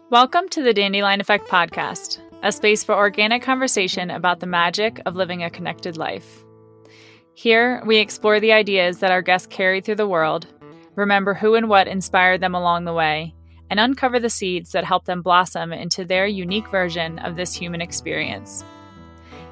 Welcome to the Dandelion Effect podcast, a space for organic conversation about the magic of living a connected life. Here, we explore the ideas that our guests carry through the world, remember who and what inspired them along the way, and uncover the seeds that help them blossom into their unique version of this human experience.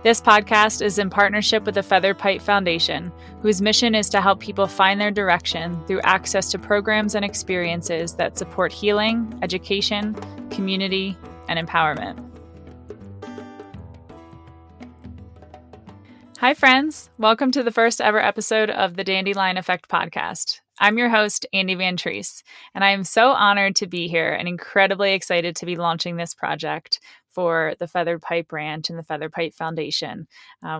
This podcast is in partnership with the Feathered Pipe Foundation, whose mission is to help people find their direction through access to programs and experiences that support healing, education, community, and empowerment. Hi, friends. Welcome to the first ever episode of the Dandelion Effect podcast. I'm your host, Andy Van Treese, and I am so honored to be here and incredibly excited to be launching this project for the Feathered Pipe Ranch and the Feathered Pipe Foundation.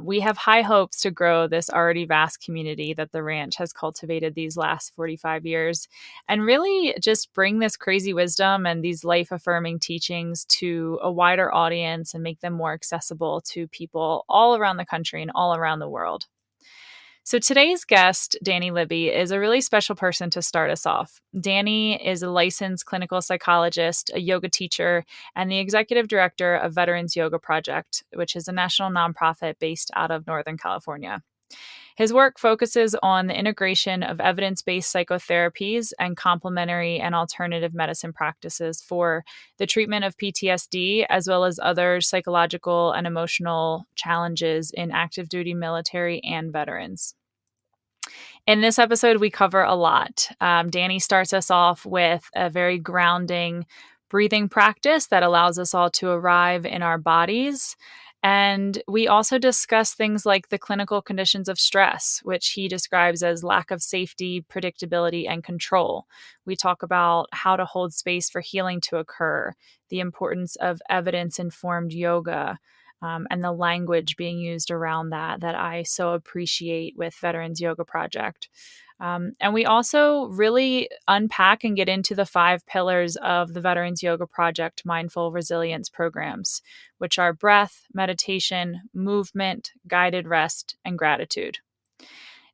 We have high hopes to grow this already vast community that the ranch has cultivated these last 45 years and really just bring this crazy wisdom and these life-affirming teachings to a wider audience and make them more accessible to people all around the country and all around the world. So today's guest, Danny Libby, is a really special person to start us off. Danny is a licensed clinical psychologist, a yoga teacher, and the executive director of Veterans Yoga Project, which is a national nonprofit based out of Northern California. His work focuses on the integration of evidence-based psychotherapies and complementary and alternative medicine practices for the treatment of PTSD, as well as other psychological and emotional challenges in active duty military and veterans. In this episode, we cover a lot. Danny starts us off with a very grounding breathing practice that allows us all to arrive in our bodies. And we also discuss things like the clinical conditions of stress, which he describes as lack of safety, predictability, and control. We talk about how to hold space for healing to occur, the importance of evidence-informed yoga, and the language being used around that I so appreciate with Veterans Yoga Project. And we also really unpack and get into the 5 pillars of the Veterans Yoga Project mindful resilience programs, which are breath, meditation, movement, guided rest, and gratitude.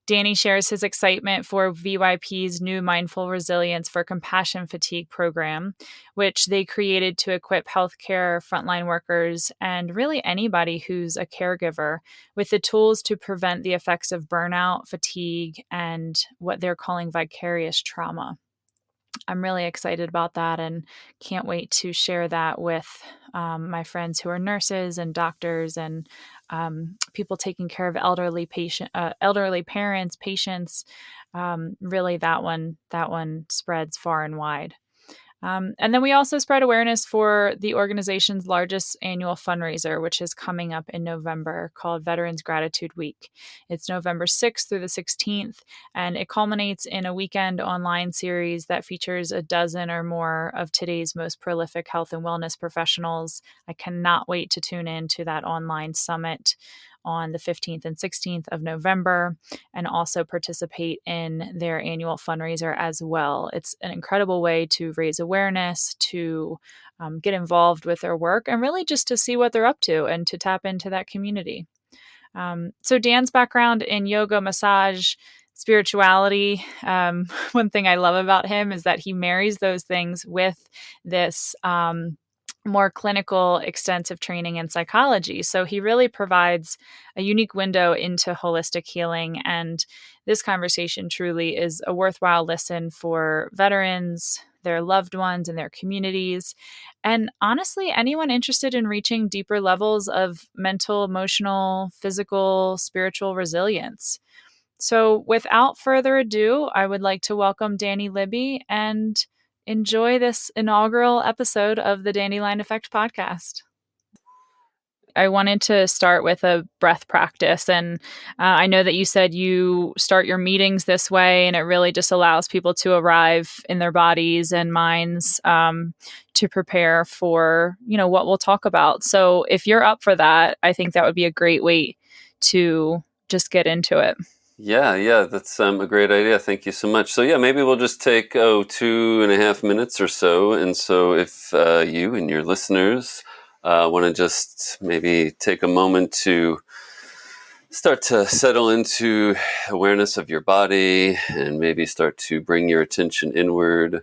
Danny shares his excitement for VYP's new Mindful Resilience for Compassion Fatigue program, which they created to equip healthcare frontline workers and really anybody who's a caregiver with the tools to prevent the effects of burnout, fatigue, and what they're calling vicarious trauma. I'm really excited about that and can't wait to share that with my friends who are nurses and doctors and people taking care of elderly parents, patients. Really, that one spreads far and wide. And then we also spread awareness for the organization's largest annual fundraiser, which is coming up in November, called Veterans Gratitude Week. It's November 6th through the 16th, and it culminates in a weekend online series that features a dozen or more of today's most prolific health and wellness professionals. I cannot wait to tune in to that online summit on the 15th and 16th of November and also participate in their annual fundraiser as well. It's an incredible way to raise awareness, to get involved with their work, and really just to see what they're up to and to tap into that community. So Dan's background in yoga, massage, spirituality, one thing I love about him is that he marries those things with this more clinical, extensive training in psychology. So he really provides a unique window into holistic healing. And this conversation truly is a worthwhile listen for veterans, their loved ones, and their communities. And honestly, anyone interested in reaching deeper levels of mental, emotional, physical, spiritual resilience. So without further ado, I would like to welcome Danny Libby and enjoy this inaugural episode of the Dandelion Effect podcast. I wanted to start with a breath practice. And I know that you said you start your meetings this way, and it really just allows people to arrive in their bodies and minds to prepare for, what we'll talk about. So if you're up for that, I think that would be a great way to just get into it. Yeah, that's a great idea. Thank you so much. So maybe we'll just take 2.5 minutes or so. And so if you and your listeners want to just maybe take a moment to start to settle into awareness of your body and maybe start to bring your attention inward,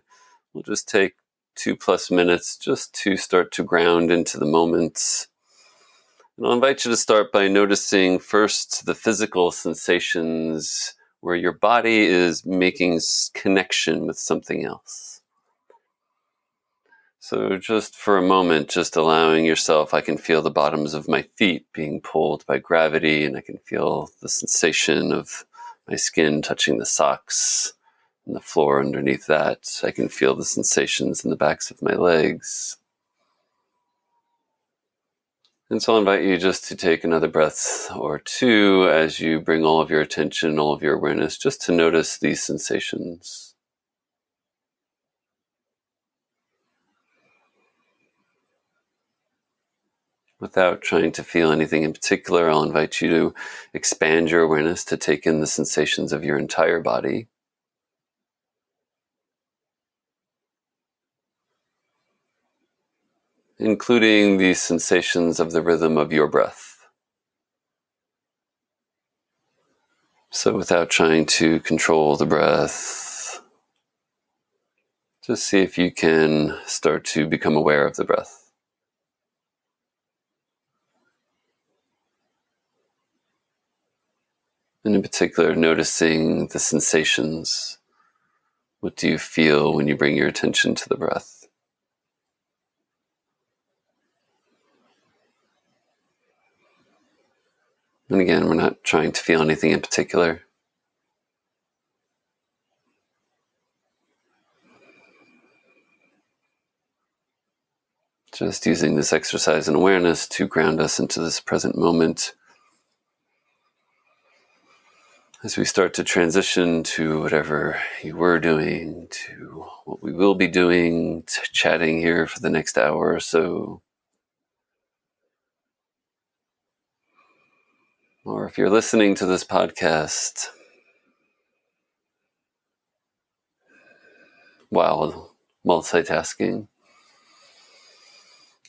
we'll just take 2+ minutes just to start to ground into the moment. And I'll invite you to start by noticing first the physical sensations where your body is making connection with something else. So just for a moment, just allowing yourself, I can feel the bottoms of my feet being pulled by gravity, and I can feel the sensation of my skin touching the socks and the floor underneath that. I can feel the sensations in the backs of my legs. And so I'll invite you just to take another breath or two as you bring all of your attention, all of your awareness, just to notice these sensations. Without trying to feel anything in particular, I'll invite you to expand your awareness to take in the sensations of your entire body. Including the sensations of the rhythm of your breath. So without trying to control the breath, just see if you can start to become aware of the breath. And in particular, noticing the sensations. What do you feel when you bring your attention to the breath? And again, we're not trying to feel anything in particular. Just using this exercise in awareness to ground us into this present moment. As we start to transition to whatever you were doing, to what we will be doing, to chatting here for the next hour or so. Or if you're listening to this podcast while multitasking,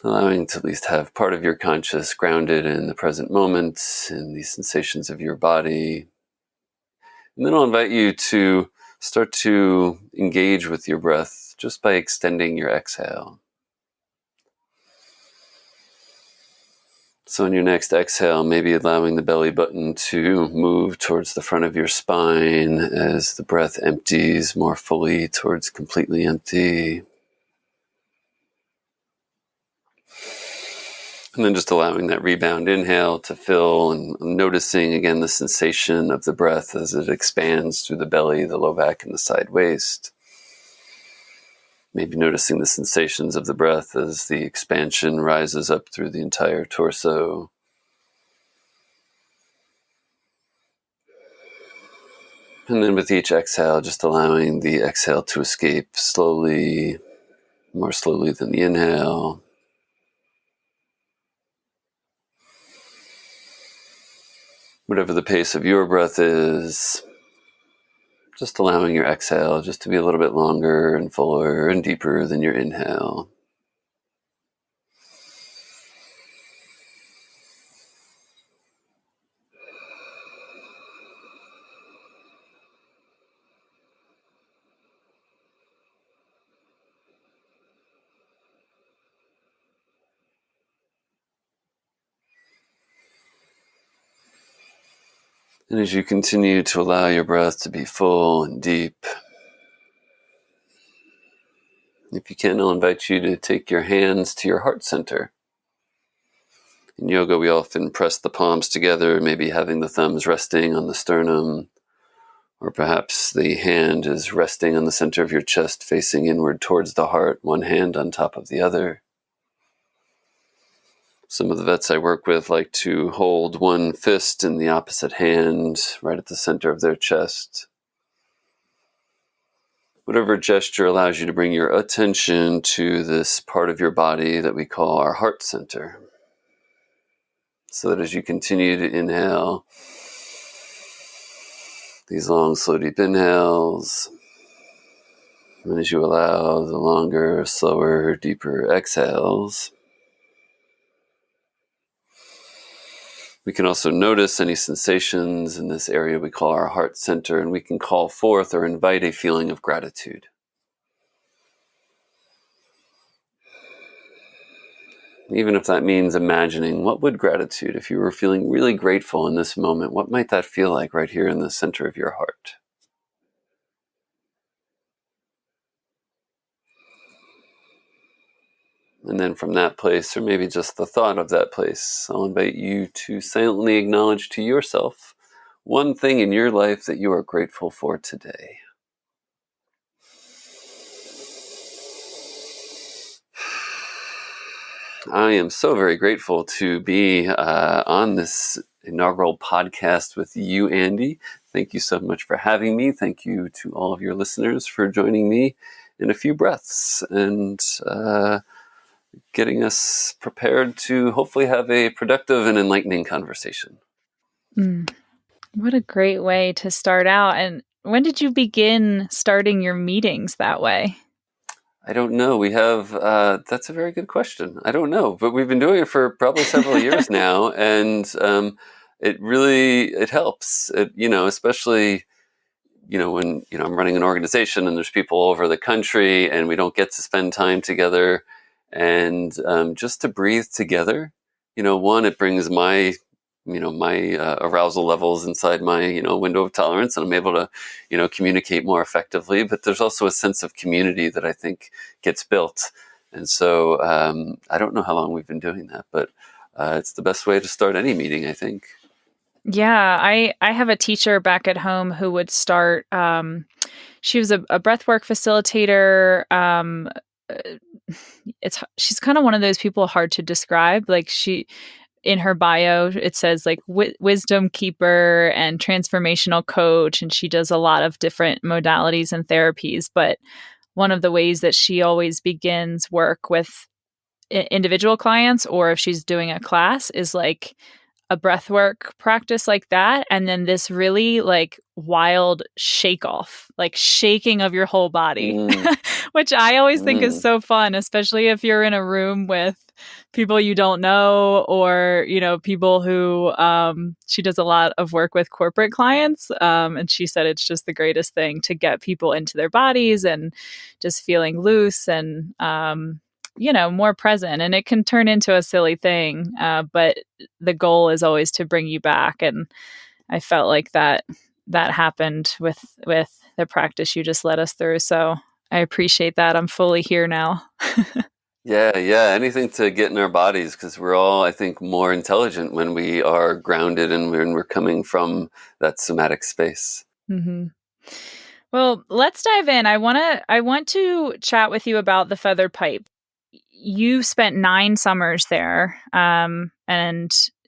allowing to at least have part of your conscious grounded in the present moment, in the sensations of your body. And then I'll invite you to start to engage with your breath just by extending your exhale. So on your next exhale, maybe allowing the belly button to move towards the front of your spine as the breath empties more fully towards completely empty. And then just allowing that rebound inhale to fill and noticing again the sensation of the breath as it expands through the belly, the low back, and the side waist. Maybe noticing the sensations of the breath as the expansion rises up through the entire torso. And then with each exhale, just allowing the exhale to escape slowly, more slowly than the inhale. Whatever the pace of your breath is, just allowing your exhale just to be a little bit longer and fuller and deeper than your inhale. And as you continue to allow your breath to be full and deep, if you can, I'll invite you to take your hands to your heart center. In yoga, we often press the palms together, maybe having the thumbs resting on the sternum, or perhaps the hand is resting on the center of your chest, facing inward towards the heart, one hand on top of the other. Some of the vets I work with like to hold one fist in the opposite hand, right at the center of their chest. Whatever gesture allows you to bring your attention to this part of your body that we call our heart center. So that as you continue to inhale, these long, slow, deep inhales, and as you allow the longer, slower, deeper exhales, we can also notice any sensations in this area we call our heart center, and we can call forth or invite a feeling of gratitude. even if that means imagining what would gratitude, if you were feeling really grateful in this moment, what might that feel like right here in the center of your heart? And then from that place, or maybe just the thought of that place, I'll invite you to silently acknowledge to yourself one thing in your life that you are grateful for today. I am so very grateful to be on this inaugural podcast with you, Andy. Thank you so much for having me. Thank you to all of your listeners for joining me in a few breaths and getting us prepared to hopefully have a productive and enlightening conversation. What a great way to start out. And when did you begin starting your meetings that way? I don't know. We have, that's a very good question. I don't know, but we've been doing it for probably several years now. And it helps, especially, when, I'm running an organization and there's people all over the country and we don't get to spend time together, and just to breathe together, one, it brings my arousal levels inside my, window of tolerance, and I'm able to, communicate more effectively. But there's also a sense of community that I think gets built. And so I don't know how long we've been doing that, but it's the best way to start any meeting, I think. Yeah, I have a teacher back at home who would start. She was a breathwork facilitator. She's kind of one of those people hard to describe. Like in her bio, it says like wisdom keeper and transformational coach, and she does a lot of different modalities and therapies. But one of the ways that she always begins work with individual clients, or if she's doing a class, is like a breathwork practice like that, and then this really like wild shake off, like shaking of your whole body, Mm, which I always think is mm, so fun, especially if you're in a room with people you don't know, or people who she does a lot of work with corporate clients, and she said it's just the greatest thing to get people into their bodies and just feeling loose and more present. And it can turn into a silly thing, but the goal is always to bring you back. And I felt like that happened with the practice you just led us through. So I appreciate that. I'm fully here now. yeah, yeah. Anything to get in our bodies, because we're all, I think, more intelligent when we are grounded and when we're coming from that somatic space. Mm-hmm. Well, let's dive in. I want to chat with you about the feather pipe. You spent 9 summers there, and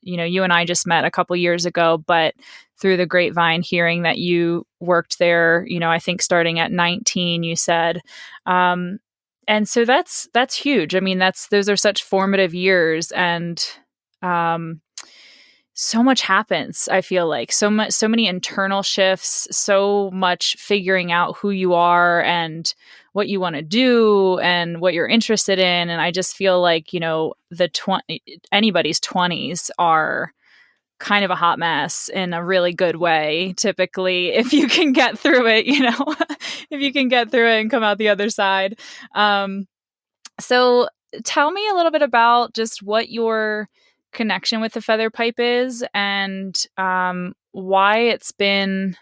you and I just met a couple years ago, but through the grapevine, hearing that you worked there, I think starting at 19, you said, and so that's huge. I mean, those are such formative years, and um, so much happens. I feel like so many internal shifts, so much figuring out who you are and what you want to do and what you're interested in. And I just feel like anybody's 20s are kind of a hot mess in a really good way, typically, if you can get through it. If you can get through it and come out the other side. So tell me a little bit about just what your connection with the feather pipe is, and why it's been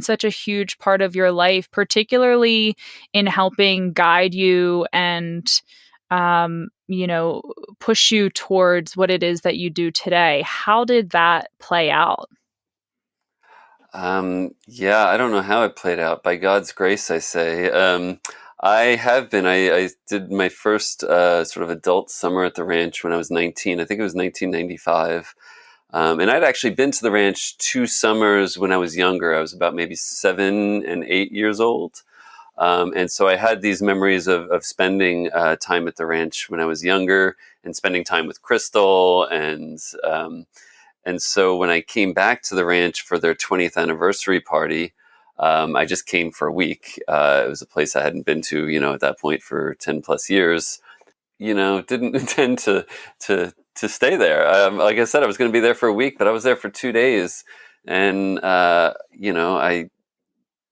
such a huge part of your life, particularly in helping guide you and push you towards what it is that you do today. How did that play out? Yeah, I don't know how it played out. By God's grace, I say. I did my first sort of adult summer at the ranch when I was 19. I think it was 1995. And I'd actually been to the ranch 2 summers when I was younger. I was about maybe 7 and 8 years old. And so I had these memories of spending time at the ranch when I was younger and spending time with Crystal. And so when I came back to the ranch for their 20th anniversary party, I just came for a week. It was a place I hadn't been to, at that point for 10 plus years. Didn't intend to stay there. Like I said, I was going to be there for a week, but I was there for 2 days. And, I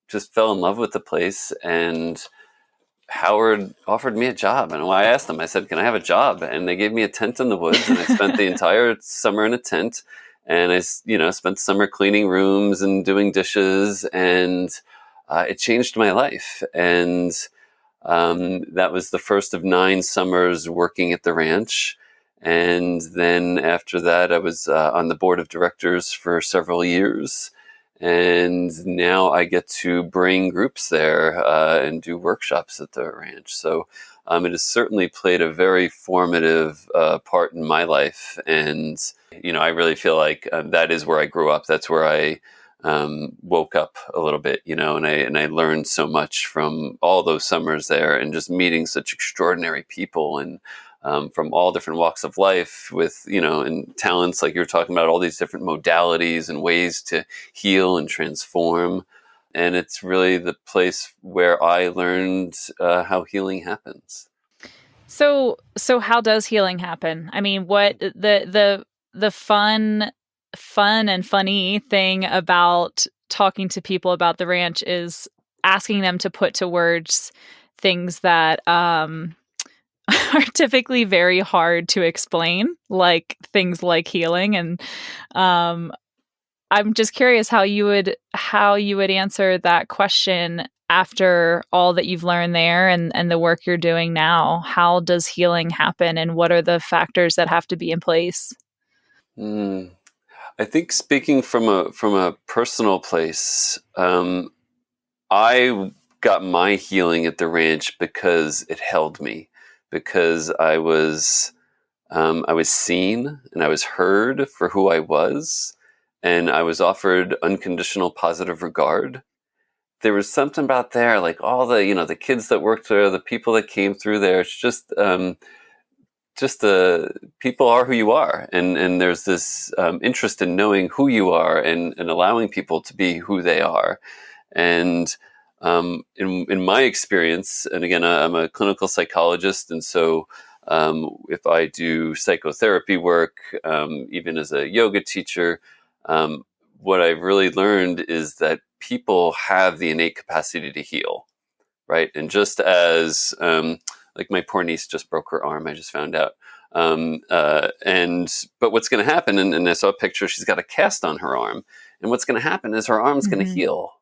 just fell in love with the place. And Howard offered me a job. And I asked them, I said, can I have a job? And they gave me a tent in the woods. And I spent the entire summer in a tent. And spent summer cleaning rooms and doing dishes. And it changed my life. And that was the first of 9 summers working at the ranch. And then after that, I was on the board of directors for several years. And now I get to bring groups there and do workshops at the ranch. So it has certainly played a very formative part in my life. And, I really feel like that is where I grew up. That's where I woke up a little bit, and I learned so much from all those summers there, and just meeting such extraordinary people, and from all different walks of life, with and talents, like you're talking about, all these different modalities and ways to heal and transform. And it's really the place where I learned how healing happens. So how does healing happen? I mean, what the fun and funny thing about talking to people about the ranch is asking them to put to words things that are typically very hard to explain, like things like healing. And um, I'm just curious how you would answer that question after all that you've learned there and the work you're doing now. How does healing happen, and what are the factors that have to be in place? Mm. I think, speaking from a personal place, I got my healing at the ranch because it held me, because I was seen and I was heard for who I was, and I was offered unconditional positive regard. There was something about there, like all the kids that worked there, the people that came through there. It's just the people are who you are, and there's this interest in knowing who you are, and allowing people to be who they are. And in my experience, and again, I'm a clinical psychologist, and so if I do psychotherapy work, even as a yoga teacher, um, what I've really learned is that people have the innate capacity to heal, right? And just as like my poor niece just broke her arm, I just found out. And but what's going to happen? And I saw a picture. She's got a cast on her arm, and what's going to happen is her arm's going to Mhm. heal,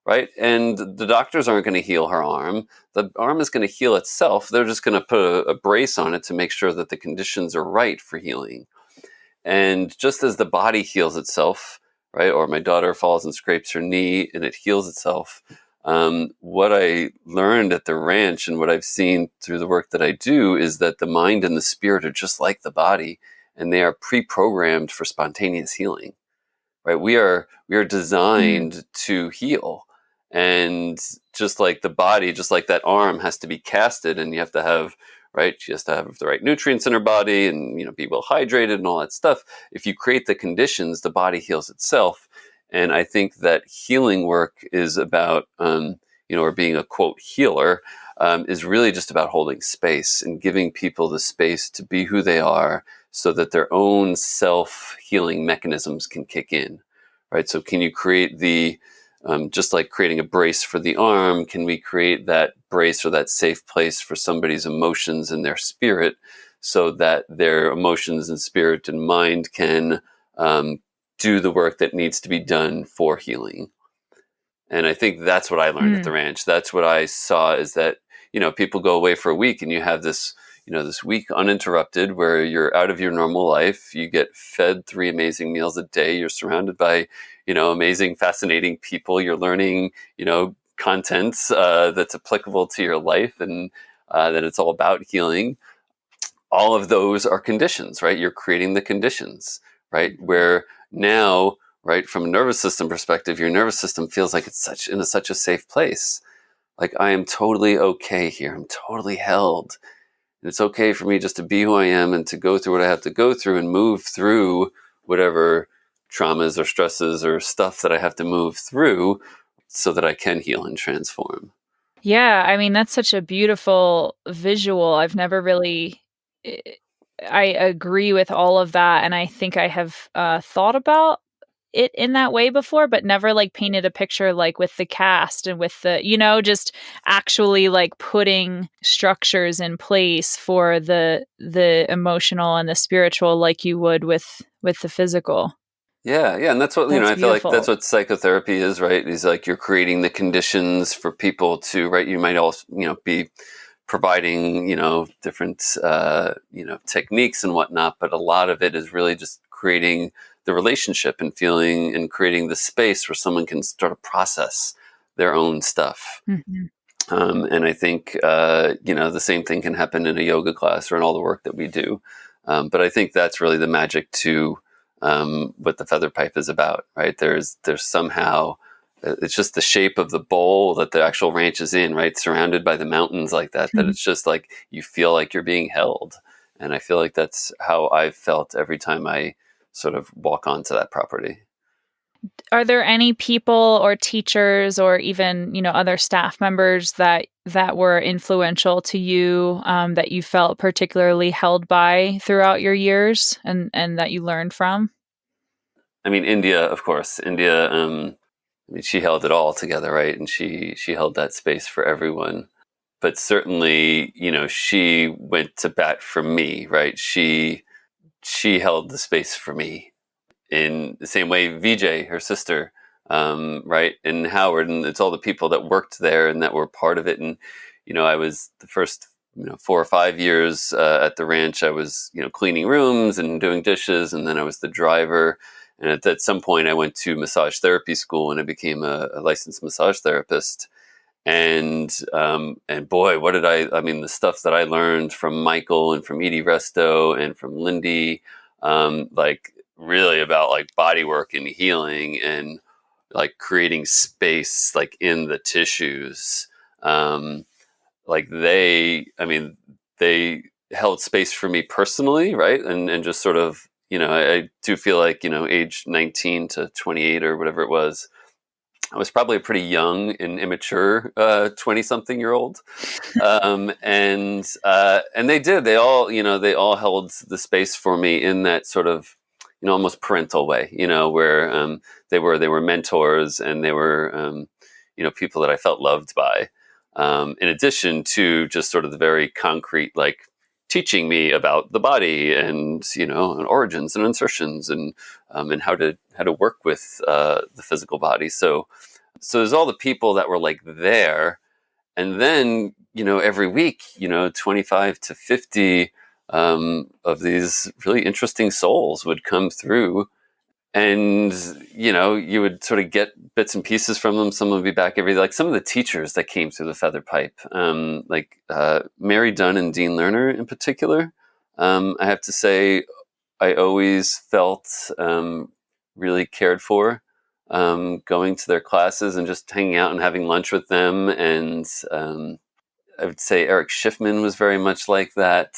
right? And the doctors aren't going to heal her arm. The arm is going to heal itself. They're just going to put a brace on it to make sure that the conditions are right for healing. And just as the body heals itself, right? Or my daughter falls and scrapes her knee and it heals itself. What I learned at the ranch, and what I've seen through the work that I do, is that the mind and the spirit are just like the body, and they are pre-programmed for spontaneous healing, right? We are Mm. designed to heal. And just like the body, just like that arm has to be casted, and you have to have, right, she has to have the right nutrients in her body, and be well hydrated and all that stuff. If you create the conditions, the body heals itself. And I think that healing work is about or being a quote healer, is really just about holding space and giving people the space to be who they are, so that their own self-healing mechanisms can kick in, right? So can you create just like creating a brace for the arm, can we create that brace or that safe place for somebody's emotions and their spirit, so that their emotions and spirit and mind can do the work that needs to be done for healing? And I think that's what I learned at the Mm. ranch. That's what I saw, is that, people go away for a week, and you have this week uninterrupted, where you're out of your normal life. You get fed 3 amazing meals a day. You're surrounded by, amazing, fascinating people. You're learning, content that's applicable to your life, and that it's all about healing. All of those are conditions, right? You're creating the conditions, right? Where now, right, from a nervous system perspective, your nervous system feels like it's such a safe place. Like, I am totally okay here. I'm totally held. And it's okay for me just to be who I am, and to go through what I have to go through, and move through whatever traumas or stresses or stuff that I have to move through, so that I can heal and transform. Yeah, I mean, that's such a beautiful visual. I've never really I agree with all of that, and I think I have thought about it in that way before, but never like painted a picture like with the cast and with the, just actually like putting structures in place for the emotional and the spiritual like you would with the physical. Yeah, yeah, and that's what That's I feel like that's beautiful. what psychotherapy is, right? Is like you're creating the conditions for people to, right? You might also, be providing, different, techniques and whatnot, but a lot of it is really just creating the relationship and feeling and creating the space where someone can start to process their own stuff. Mhm. And I think, the same thing can happen in a yoga class or in all the work that we do. But I think that's really the magic to what the feather pipe is about, right? There's somehow, it's just the shape of the bowl that the actual ranch is in, right? Surrounded by the mountains like that, that it's just like you feel like you're being held. And I feel like that's how I've felt every time I sort of walk onto that property. Are there any people or teachers or even, other staff members that were influential to you, that you felt particularly held by throughout your years and that you learned from? I mean, India, of course. India, I mean, she held it all together, right? And she held that space for everyone. But certainly, she went to bat for me, right? She held the space for me in the same way VJ, her sister, right, and Howard, and it's all the people that worked there and that were part of it. And I was the first 4 or 5 years at the ranch. I was cleaning rooms and doing dishes, and then I was the driver. And at some point, I went to massage therapy school, and I became a licensed massage therapist. And boy, what did I mean, the stuff that I learned from Michael and from Edie Resto and from Lindy, like really about like body work and healing and like creating space like in the tissues. Like I mean, they held space for me personally, right? And just sort of, I do feel like, age 19 to 28 or whatever it was, I was probably a pretty young and immature 20-something-year-old, and they did. They all held the space for me in that sort of almost parental way. Where they were mentors and they were people that I felt loved by. In addition to just sort of the very concrete like teaching me about the body and origins and insertions and how to work with the physical body. So there's all the people that were like there, and then every week 25 to 50 of these really interesting souls would come through, and you would sort of get bits and pieces from them. Some would be back every, like some of the teachers that came through the feather pipe, like Mary Dunn and Dean Lerner in particular. I have to say I always felt really cared for, going to their classes and just hanging out and having lunch with them. And I would say Eric Schiffman was very much like that.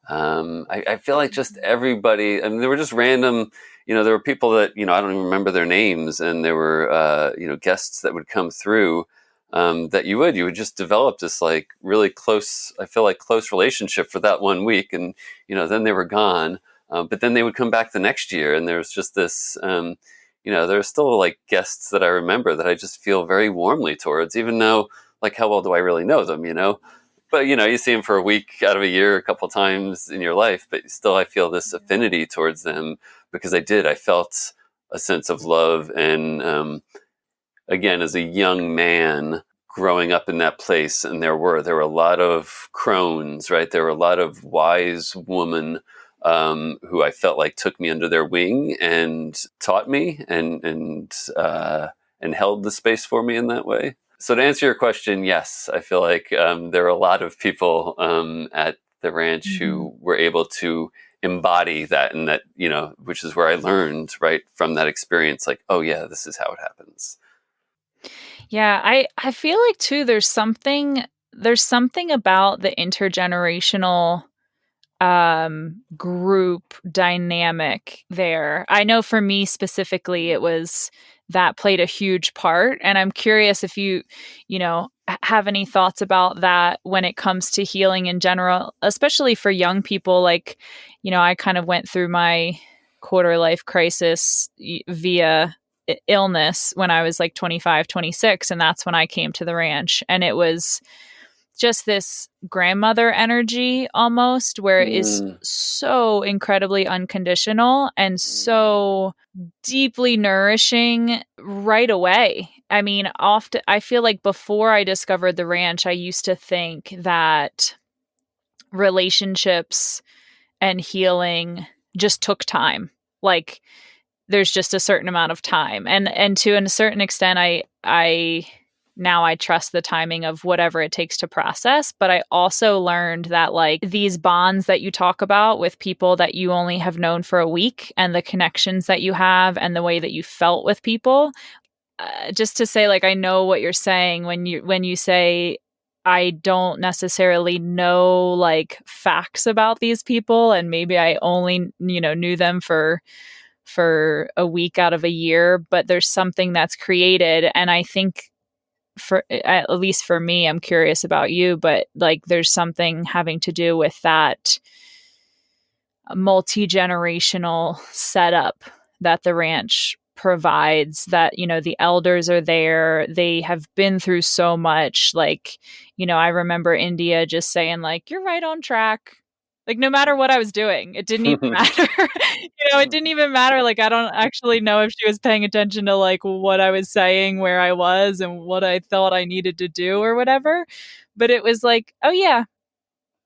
I feel like just everybody, I mean, they were just random. There were people that, I don't even remember their names, and there were, guests that would come through, that you would just develop this like really close, I feel like close relationship for that one week. And, then they were gone. But then they would come back the next year, and there's just this, there are still like guests that I remember that I just feel very warmly towards, even though like how well do I really know them. But you see them for a week out of a year, a couple times in your life, but still I feel this affinity towards them because I felt a sense of love. And again, as a young man growing up in that place, and there were a lot of crones, right? There were a lot of wise women, who I felt like took me under their wing and taught me and held the space for me in that way. So to answer your question, yes, I feel like there are a lot of people at the ranch Mhm. who were able to embody that, and that which is where I learned right from that experience. Like, oh yeah, this is how it happens. Yeah, I feel like too there's something about the intergenerational group dynamic there. I know for me specifically it was that played a huge part, and I'm curious if have any thoughts about that when it comes to healing in general, especially for young people. Like, I kind of went through my quarter life crisis via illness when I was like 25, 26. And that's when I came to the ranch. And it was just this grandmother energy almost, where it is so incredibly unconditional and so deeply nourishing right away. I mean, often I feel like before I discovered the ranch, I used to think that relationships and healing just took time. Like there's just a certain amount of time. And to a certain extent I now I trust the timing of whatever it takes to process. But I also learned that like these bonds that you talk about with people that you only have known for a week, and the connections that you have and the way that you felt with people, just to say, like, I know what you're saying when you say I don't necessarily know like facts about these people, and maybe I only, knew them for a week out of a year, but there's something that's created. And I think, for at least for me, I'm curious about you, but like there's something having to do with that multi-generational setup that the ranch provides, that the elders are there, they have been through so much. Like, I remember India just saying like, you're right on track. Like no matter what I was doing, it didn't even matter. It didn't even matter. Like I don't actually know if she was paying attention to like what I was saying, where I was, and what I thought I needed to do or whatever. But it was like, oh yeah,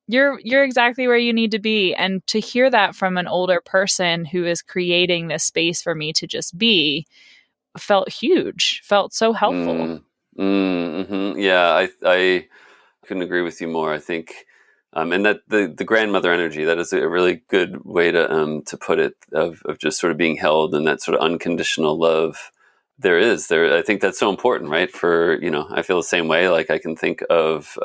you're exactly where you need to be. And to hear that from an older person who is creating this space for me to just be, felt huge, felt so helpful. Yeah, I couldn't agree with you more. I think, and that the grandmother energy, that is a really good way to put it, of just sort of being held in that sort of unconditional love. I think that's so important, right? For, I feel the same way. Like I can think of,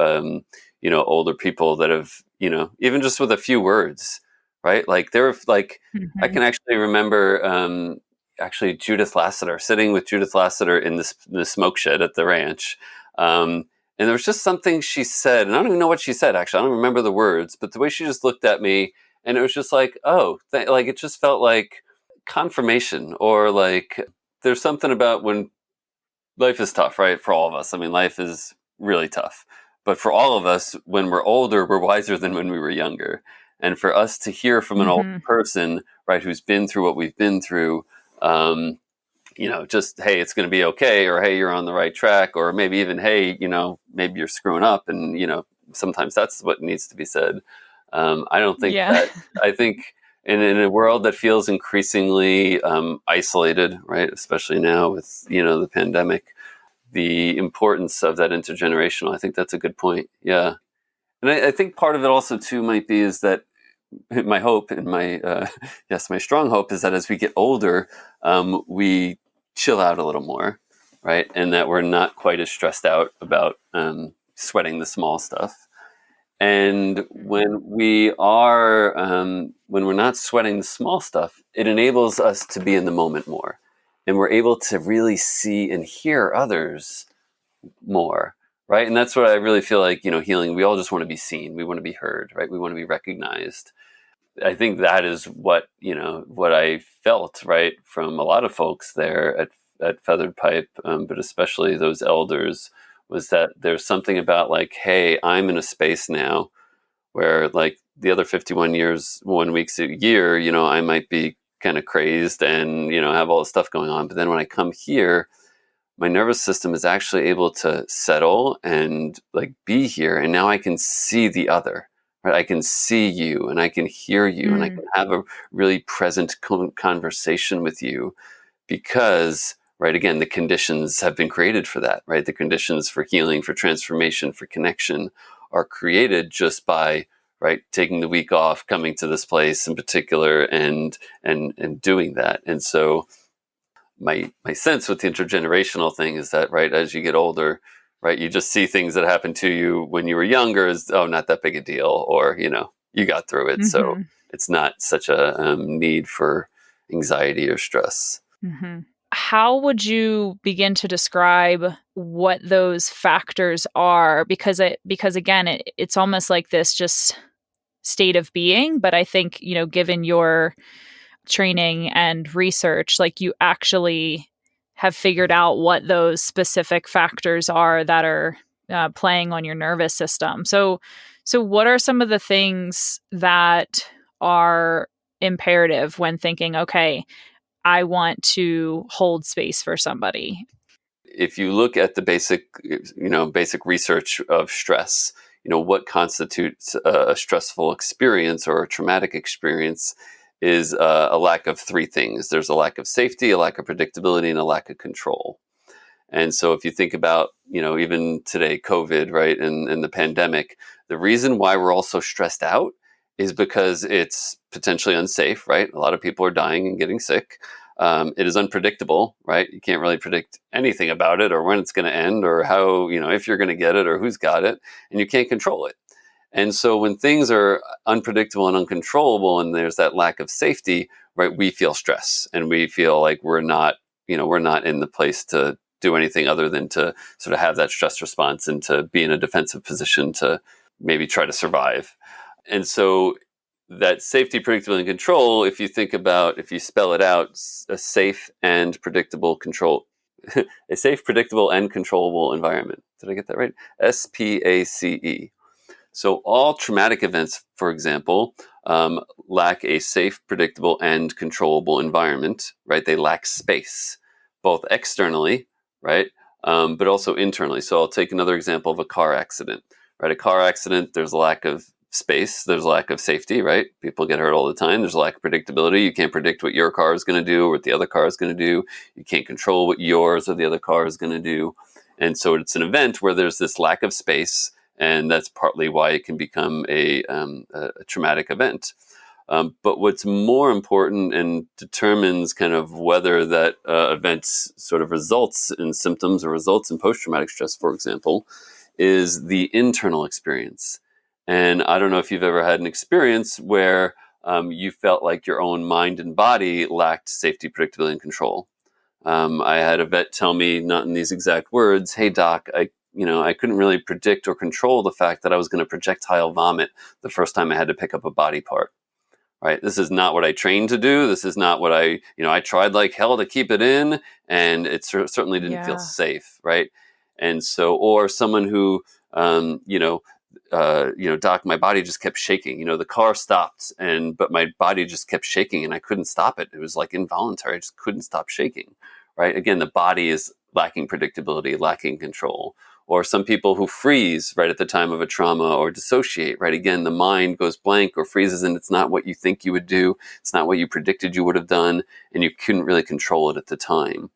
older people that have, even just with a few words, right? Like they're like, I can actually remember, actually Judith Lassiter, sitting with Judith Lassiter in the smoke shed at the ranch. And there was just something she said, and I don't even know what she said, actually. I don't remember the words, but the way she just looked at me, and it was just like, oh, like it just felt like confirmation, or like there's something about when life is tough, right? For all of us. I mean, life is really tough. But for all of us, when we're older, we're wiser than when we were younger. And for us to hear from an older person, right, who's been through what we've been through, just, hey, it's going to be okay, or hey, you're on the right track, or maybe even, hey, maybe you're screwing up, and sometimes that's what needs to be said. I don't think Yeah. that. I think in a world that feels increasingly isolated, right, especially now with the pandemic, the importance of that intergenerational. I think that's a good point. Yeah, and I think part of it also too might be is that my hope and my yes, my strong hope is that as we get older, we chill out a little more, right? And that we're not quite as stressed out about sweating the small stuff. And when when we're not sweating the small stuff, it enables us to be in the moment more, and we're able to really see and hear others more, right? And that's what I really feel like. Healing. We all just want to be seen. We want to be heard, right? We want to be recognized. I think that is what I felt, right, from a lot of folks there at Feathered Pipe, but especially those elders, was that there's something about like, hey, I'm in a space now where like the other 51 years, 1 weeks a year, I might be kind of crazed and have all this stuff going on, but then when I come here, my nervous system is actually able to settle and like be here, and now I can see the other. Right? I can see you, and I can hear you, and I can have a really present conversation with you, because, right, again, the conditions have been created for that, right? The conditions for healing, for transformation, for connection are created just by, right, taking the week off, coming to this place in particular, and doing that. And so my sense with the intergenerational thing is that, right, as you get older, right, you just see things that happened to you when you were younger as, oh, not that big a deal, or you got through it, so it's not such a need for anxiety or stress. How would you begin to describe what those factors are? Because again, it's almost like this just state of being. But I think, given your training and research, like you actually have figured out what those specific factors are that are playing on your nervous system. So what are some of the things that are imperative when thinking, okay, I want to hold space for somebody? If you look at the basic research of stress, what constitutes a stressful experience or a traumatic experience is a lack of three things. There's a lack of safety, a lack of predictability, and a lack of control. And so if you think about, even today, COVID, right, and the pandemic, the reason why we're all so stressed out is because it's potentially unsafe, right? A lot of people are dying and getting sick. It is unpredictable, right? You can't really predict anything about it or when it's going to end or how, if you're going to get it or who's got it, and you can't control it. And so when things are unpredictable and uncontrollable and there's that lack of safety, right, we feel stress and we feel like we're not in the place to do anything other than to sort of have that stress response and to be in a defensive position to maybe try to survive. And so that safety, predictability, and control, if you spell it out, a safe and predictable control, a safe, predictable, and controllable environment. Did I get that right? S.P.A.C.E. So all traumatic events, for example, lack a safe, predictable, and controllable environment, right? They lack space, both externally, right, but also internally. So I'll take another example of a car accident, right? A car accident, there's a lack of space, there's a lack of safety, right? People get hurt all the time. There's a lack of predictability. You can't predict what your car is going to do or what the other car is going to do. You can't control what yours or the other car is going to do. And so it's an event where there's this lack of space, and that's partly why it can become a traumatic event. But what's more important and determines kind of whether that event sort of results in symptoms or results in post-traumatic stress, for example, is the internal experience. And I don't know if you've ever had an experience where you felt like your own mind and body lacked safety, predictability, and control. I had a vet tell me, not in these exact words, "Hey doc, I couldn't really predict or control the fact that I was going to projectile vomit the first time I had to pick up a body part. Right? This is not what I trained to do. This is not what I tried like hell to keep it in, and it certainly didn't feel safe, right? And so, or someone who, doc, my body just kept shaking. The car stopped, but my body just kept shaking, and I couldn't stop it. It was like involuntary. I just couldn't stop shaking, right? Again, the body is lacking predictability, lacking control. Or some people who freeze right at the time of a trauma or dissociate, right? Again, the mind goes blank or freezes, and it's not what you think you would do. It's not what you predicted you would have done, and you couldn't really control it at the time.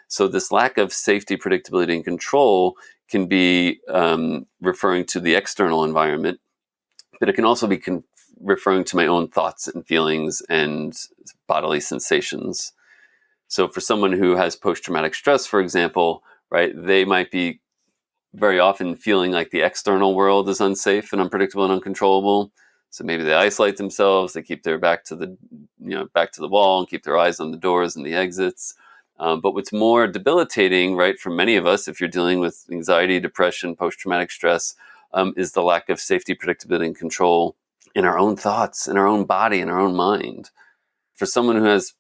So this lack of safety, predictability, and control can be referring to the external environment, but it can also be referring to my own thoughts and feelings and bodily sensations. So for someone who has post-traumatic stress, for example, right, they might be very often feeling like the external world is unsafe and unpredictable and uncontrollable. So maybe they isolate themselves, they keep their back to the wall and keep their eyes on the doors and the exits. But what's more debilitating, right, for many of us, if you're dealing with anxiety, depression, post-traumatic stress, is the lack of safety, predictability, and control in our own thoughts, in our own body, in our own mind. For someone who has,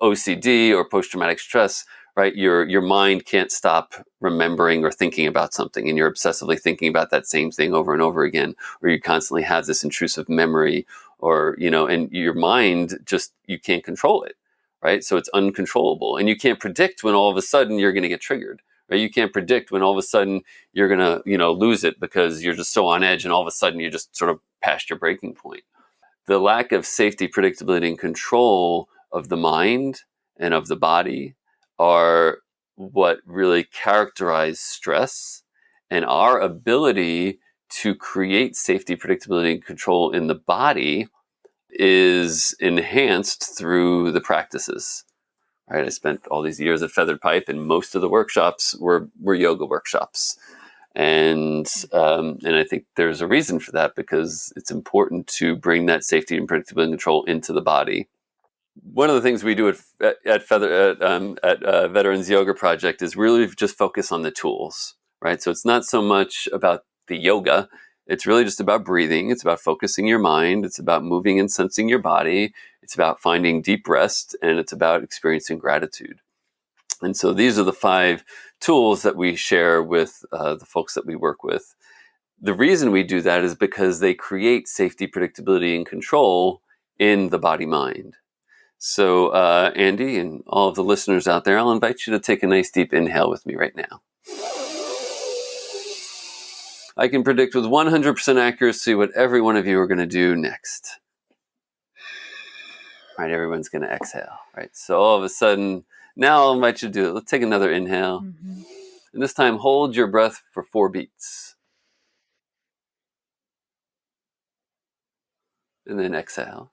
OCD or post-traumatic stress, right, your mind can't stop remembering or thinking about something, and you're obsessively thinking about that same thing over and over again, or you constantly have this intrusive memory, or and your mind just, you can't control it, right? So it's uncontrollable, and you can't predict when all of a sudden you're going to get triggered, right? You can't predict when all of a sudden you're going to lose it because you're just so on edge, and all of a sudden you're just sort of past your breaking point. The lack of safety, predictability, and control of the mind and of the body are what really characterize stress, and our ability to create safety, predictability, and control in the body is enhanced through the practices. Right? I spent all these years at Feathered Pipe, and most of the workshops were yoga workshops. And I think there's a reason for that, because it's important to bring that safety and predictability and control into the body. One of the things we do at Veterans Yoga Project is really just focus on the tools, right? So it's not so much about the yoga, It's really just about breathing. It's about focusing your mind. It's about moving and sensing your body. It's about finding deep rest, and it's about experiencing gratitude. And so these are the 5 tools that we share with the folks that we work with. The reason we do that is because they create safety, predictability, and control in the body-mind. So, Andy and all of the listeners out there, I'll invite you to take a nice deep inhale with me right now. I can predict with 100% accuracy what every one of you are going to do next. Right, everyone's going to exhale. Right, so all of a sudden, now I'll invite you to do it. Let's take another inhale. Mm-hmm. And this time, hold your breath for 4 beats. And then exhale.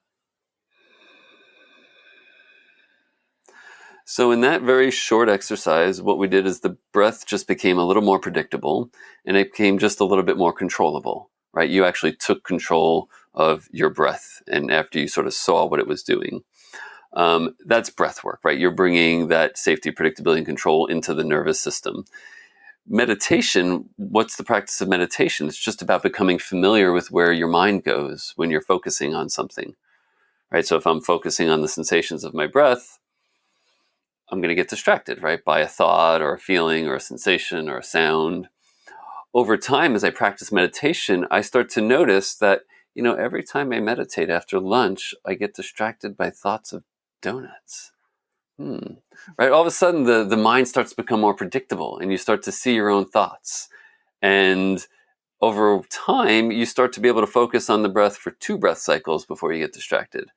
So in that very short exercise, what we did is the breath just became a little more predictable, and it became just a little bit more controllable, right? You actually took control of your breath, and after you sort of saw what it was doing. That's breath work, right? You're bringing that safety, predictability, and control into the nervous system. Meditation, what's the practice of meditation? It's just about becoming familiar with where your mind goes when you're focusing on something, right? So if I'm focusing on the sensations of my breath, I'm going to get distracted, right, by a thought or a feeling or a sensation or a sound. Over time, as I practice meditation, I start to notice that, every time I meditate after lunch, I get distracted by thoughts of donuts. Right? All of a sudden, the mind starts to become more predictable, and you start to see your own thoughts. And over time, you start to be able to focus on the breath for 2 breath cycles before you get distracted.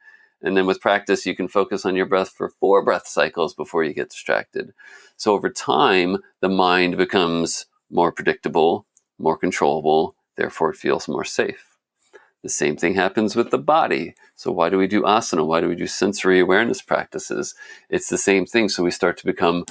And then with practice, you can focus on your breath for 4 breath cycles before you get distracted. So over time, the mind becomes more predictable, more controllable, therefore it feels more safe. The same thing happens with the body. So why do we do asana? Why do we do sensory awareness practices? It's the same thing. So we start to become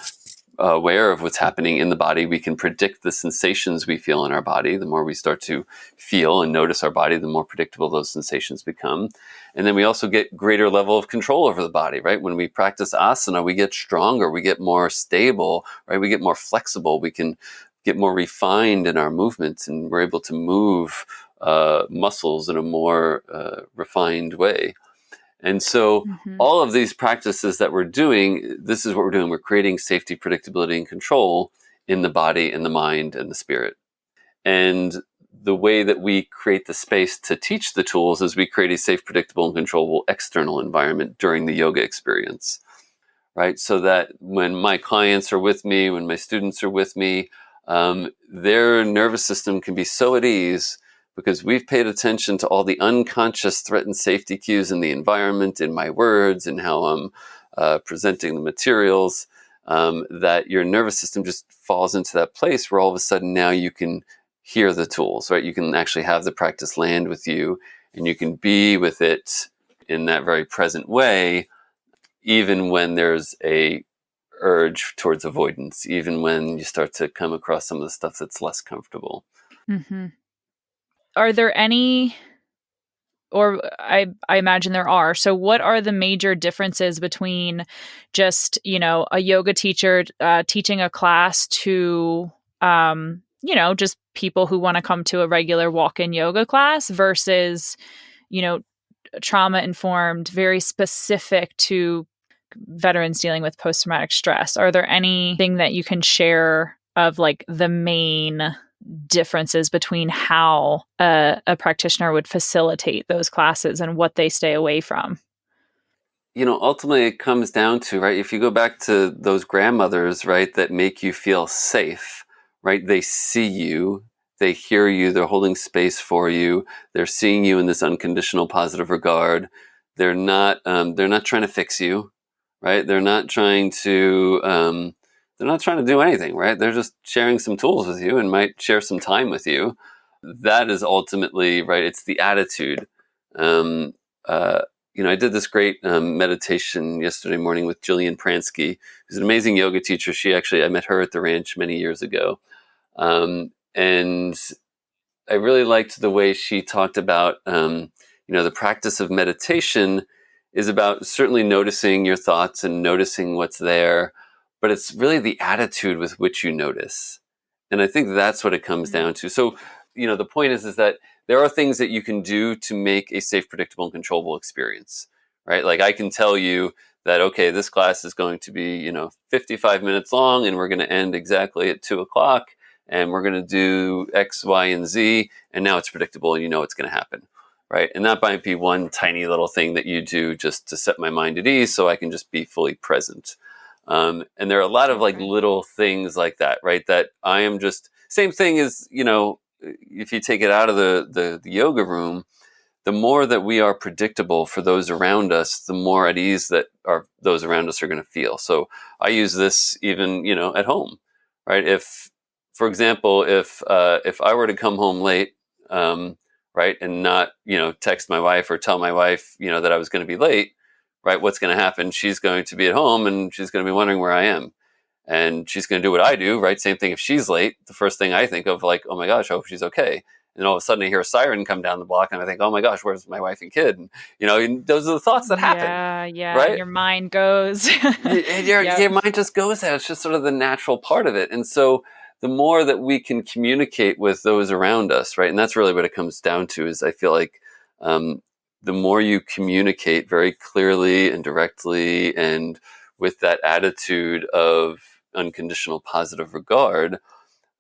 aware of what's happening in the body. We can predict the sensations we feel in our body. The more we start to feel and notice our body, the more predictable those sensations become. And then we also get greater level of control over the body, right? When we practice asana, we get stronger, we get more stable, right? We get more flexible, we can get more refined in our movements, and we're able to move muscles in a more refined way. And so all of these practices that we're doing, this is what we're doing. We're creating safety, predictability, and control in the body, in the mind, and the spirit. And the way that we create the space to teach the tools is we create a safe, predictable, and controllable external environment during the yoga experience, right? So that when my clients are with me, when my students are with me, their nervous system can be so at ease because we've paid attention to all the unconscious threat and safety cues in the environment, in my words, and how I'm presenting the materials, that your nervous system just falls into that place where all of a sudden now you can hear the tools, right? You can actually have the practice land with you, and you can be with it in that very present way, even when there's a urge towards avoidance, even when you start to come across some of the stuff that's less comfortable. Mm-hmm. Are there any, or I imagine there are, so what are the major differences between just, a yoga teacher teaching a class to, just people who want to come to a regular walk-in yoga class versus, trauma-informed, very specific to veterans dealing with post-traumatic stress? Are there anything that you can share of like the main differences between how a practitioner would facilitate those classes and what they stay away from? Ultimately it comes down to, right, if you go back to those grandmothers, right, that make you feel safe, right, they see you, they hear you, they're holding space for you, they're seeing you in this unconditional positive regard. They're not trying to fix you, right? They're not trying to do anything, right? They're just sharing some tools with you and might share some time with you. That is ultimately, right, it's the attitude. I did this great meditation yesterday morning with Jillian Pransky, who's an amazing yoga teacher. I met her at the ranch many years ago. And I really liked the way she talked about, the practice of meditation is about certainly noticing your thoughts and noticing what's there, but it's really the attitude with which you notice. And I think that's what it comes down to. So, the point is that there are things that you can do to make a safe, predictable, and controllable experience, right? Like I can tell you that, okay, this class is going to be, 55 minutes long, and we're going to end exactly at 2:00, and we're going to do X, Y, and Z, and now it's predictable, and you know it's going to happen, right? And that might be one tiny little thing that you do just to set my mind at ease so I can just be fully present. And there are a lot of like little things like that, right? That I am just, same thing as, if you take it out of the yoga room, the more that we are predictable for those around us, the more at ease that those around us are going to feel. So I use this even, at home, right? If, for example, if I were to come home late, right, and not, text my wife or tell my wife, that I was going to be late, right, what's going to happen? She's going to be at home and she's going to be wondering where I am. And she's going to do what I do, right? Same thing if she's late. The first thing I think of, like, oh my gosh, I hope she's okay. And all of a sudden I hear a siren come down the block and I think, oh my gosh, where's my wife and kid? And those are the thoughts that happen, Yeah. And right? your mind goes. Yep. Your mind just goes there. It's just sort of the natural part of it. And so the more that we can communicate with those around us, right? And that's really what it comes down to is I feel like the more you communicate very clearly and directly and with that attitude of unconditional positive regard,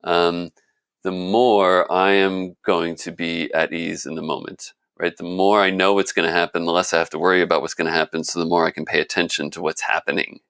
the more I am going to be at ease in the moment, right? The more I know what's going to happen, the less I have to worry about what's going to happen. So the more I can pay attention to what's happening,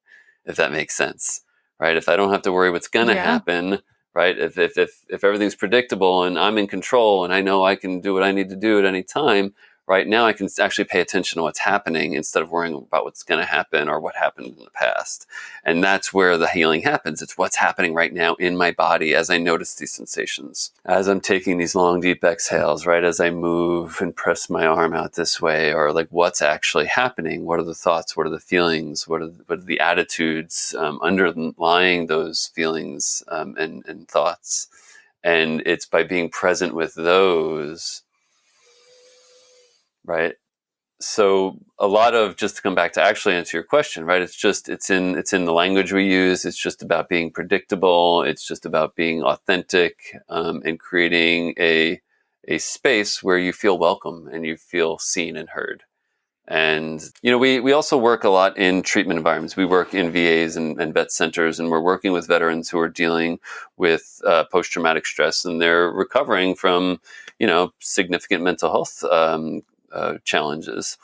if that makes sense, right? If I don't have to worry what's going to happen, right? If everything's predictable and I'm in control and I know I can do what I need to do at any time, right now I can actually pay attention to what's happening instead of worrying about what's going to happen or what happened in the past. And that's where the healing happens. It's what's happening right now in my body as I notice these sensations. As I'm taking these long, deep exhales, right? As I move and press my arm out this way, or like what's actually happening? What are the thoughts? What are the feelings? What are the attitudes underlying those feelings and thoughts? And it's by being present with those, right? So a lot of, just to come back to actually answer your question, right? It's in the language we use. It's just about being predictable. It's just about being authentic, and creating a space where you feel welcome and you feel seen and heard. And we also work a lot in treatment environments. We work in VAs and vet centers, and we're working with veterans who are dealing with post-traumatic stress, and they're recovering from significant mental health challenges.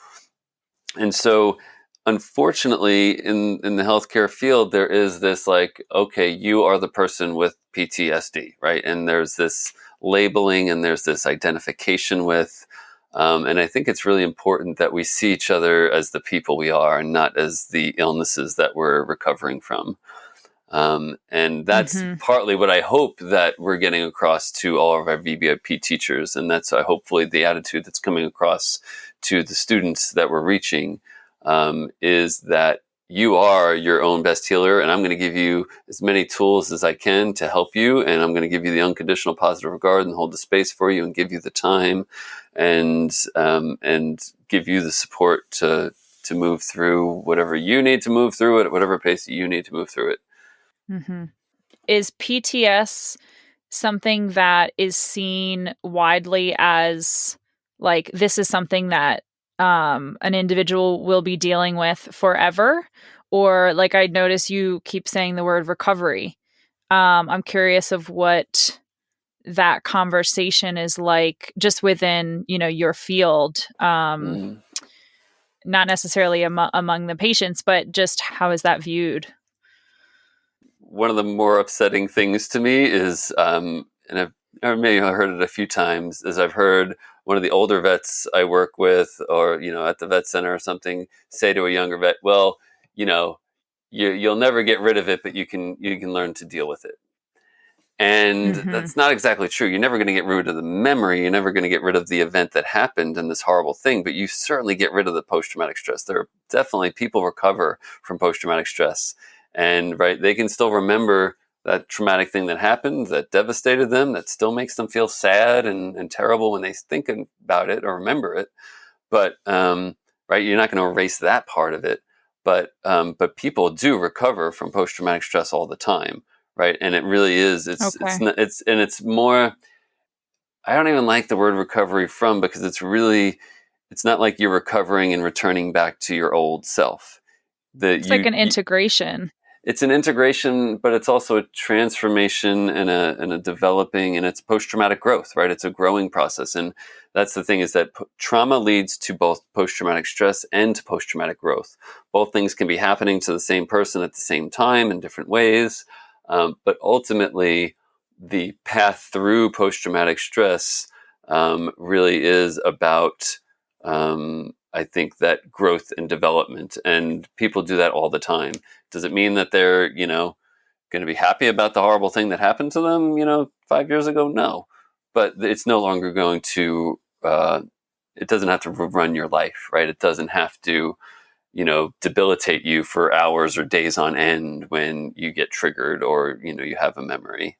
And so, unfortunately, in the healthcare field, there is this like, okay, you are the person with PTSD, right? And there's this labeling and there's this identification with. And I think it's really important that we see each other as the people we are and not as the illnesses that we're recovering from. And that's partly what I hope that we're getting across to all of our VBIP teachers. And that's hopefully the attitude that's coming across to the students that we're reaching, is that you are your own best healer. And I'm going to give you as many tools as I can to help you. And I'm going to give you the unconditional positive regard and hold the space for you and give you the time and give you the support to move through whatever you need to move through it at whatever pace you need to move through it. Is PTS something that is seen widely as like this is something that an individual will be dealing with forever? Or like I notice you keep saying the word recovery. I'm curious of what that conversation is like just within, your field. Mm. Not necessarily among the patients, but just how is that viewed? One of the more upsetting things to me is, and I've maybe heard it a few times, is I've heard one of the older vets I work with, or at the vet center or something, say to a younger vet, "Well, you'll never get rid of it, but you can learn to deal with it." And that's not exactly true. You're never going to get rid of the memory. You're never going to get rid of the event that happened and this horrible thing, but you certainly get rid of the post-traumatic stress. There are definitely people recover from post-traumatic stress, and right, they can still remember that traumatic thing that happened, that devastated them, that still makes them feel sad and terrible when they think about it or remember it. But right, you're not going to erase that part of it. But people do recover from post-traumatic stress all the time. Right. And it really is, it's more, I don't even like the word recovery from, because it's not like you're recovering and returning back to your old self. That It's like an integration. It's an integration, but it's also a transformation and a developing, and it's post-traumatic growth, right? It's a growing process. And that's the thing, is that trauma leads to both post-traumatic stress and to post-traumatic growth. Both things can be happening to the same person at the same time in different ways. But ultimately, the path through post-traumatic stress really is about, I think, that growth and development. And people do that all the time. Does it mean that they're, going to be happy about the horrible thing that happened to them, 5 years ago? No. But it's no longer going to, it doesn't have to run your life, right? It doesn't have to, debilitate you for hours or days on end when you get triggered or, you have a memory.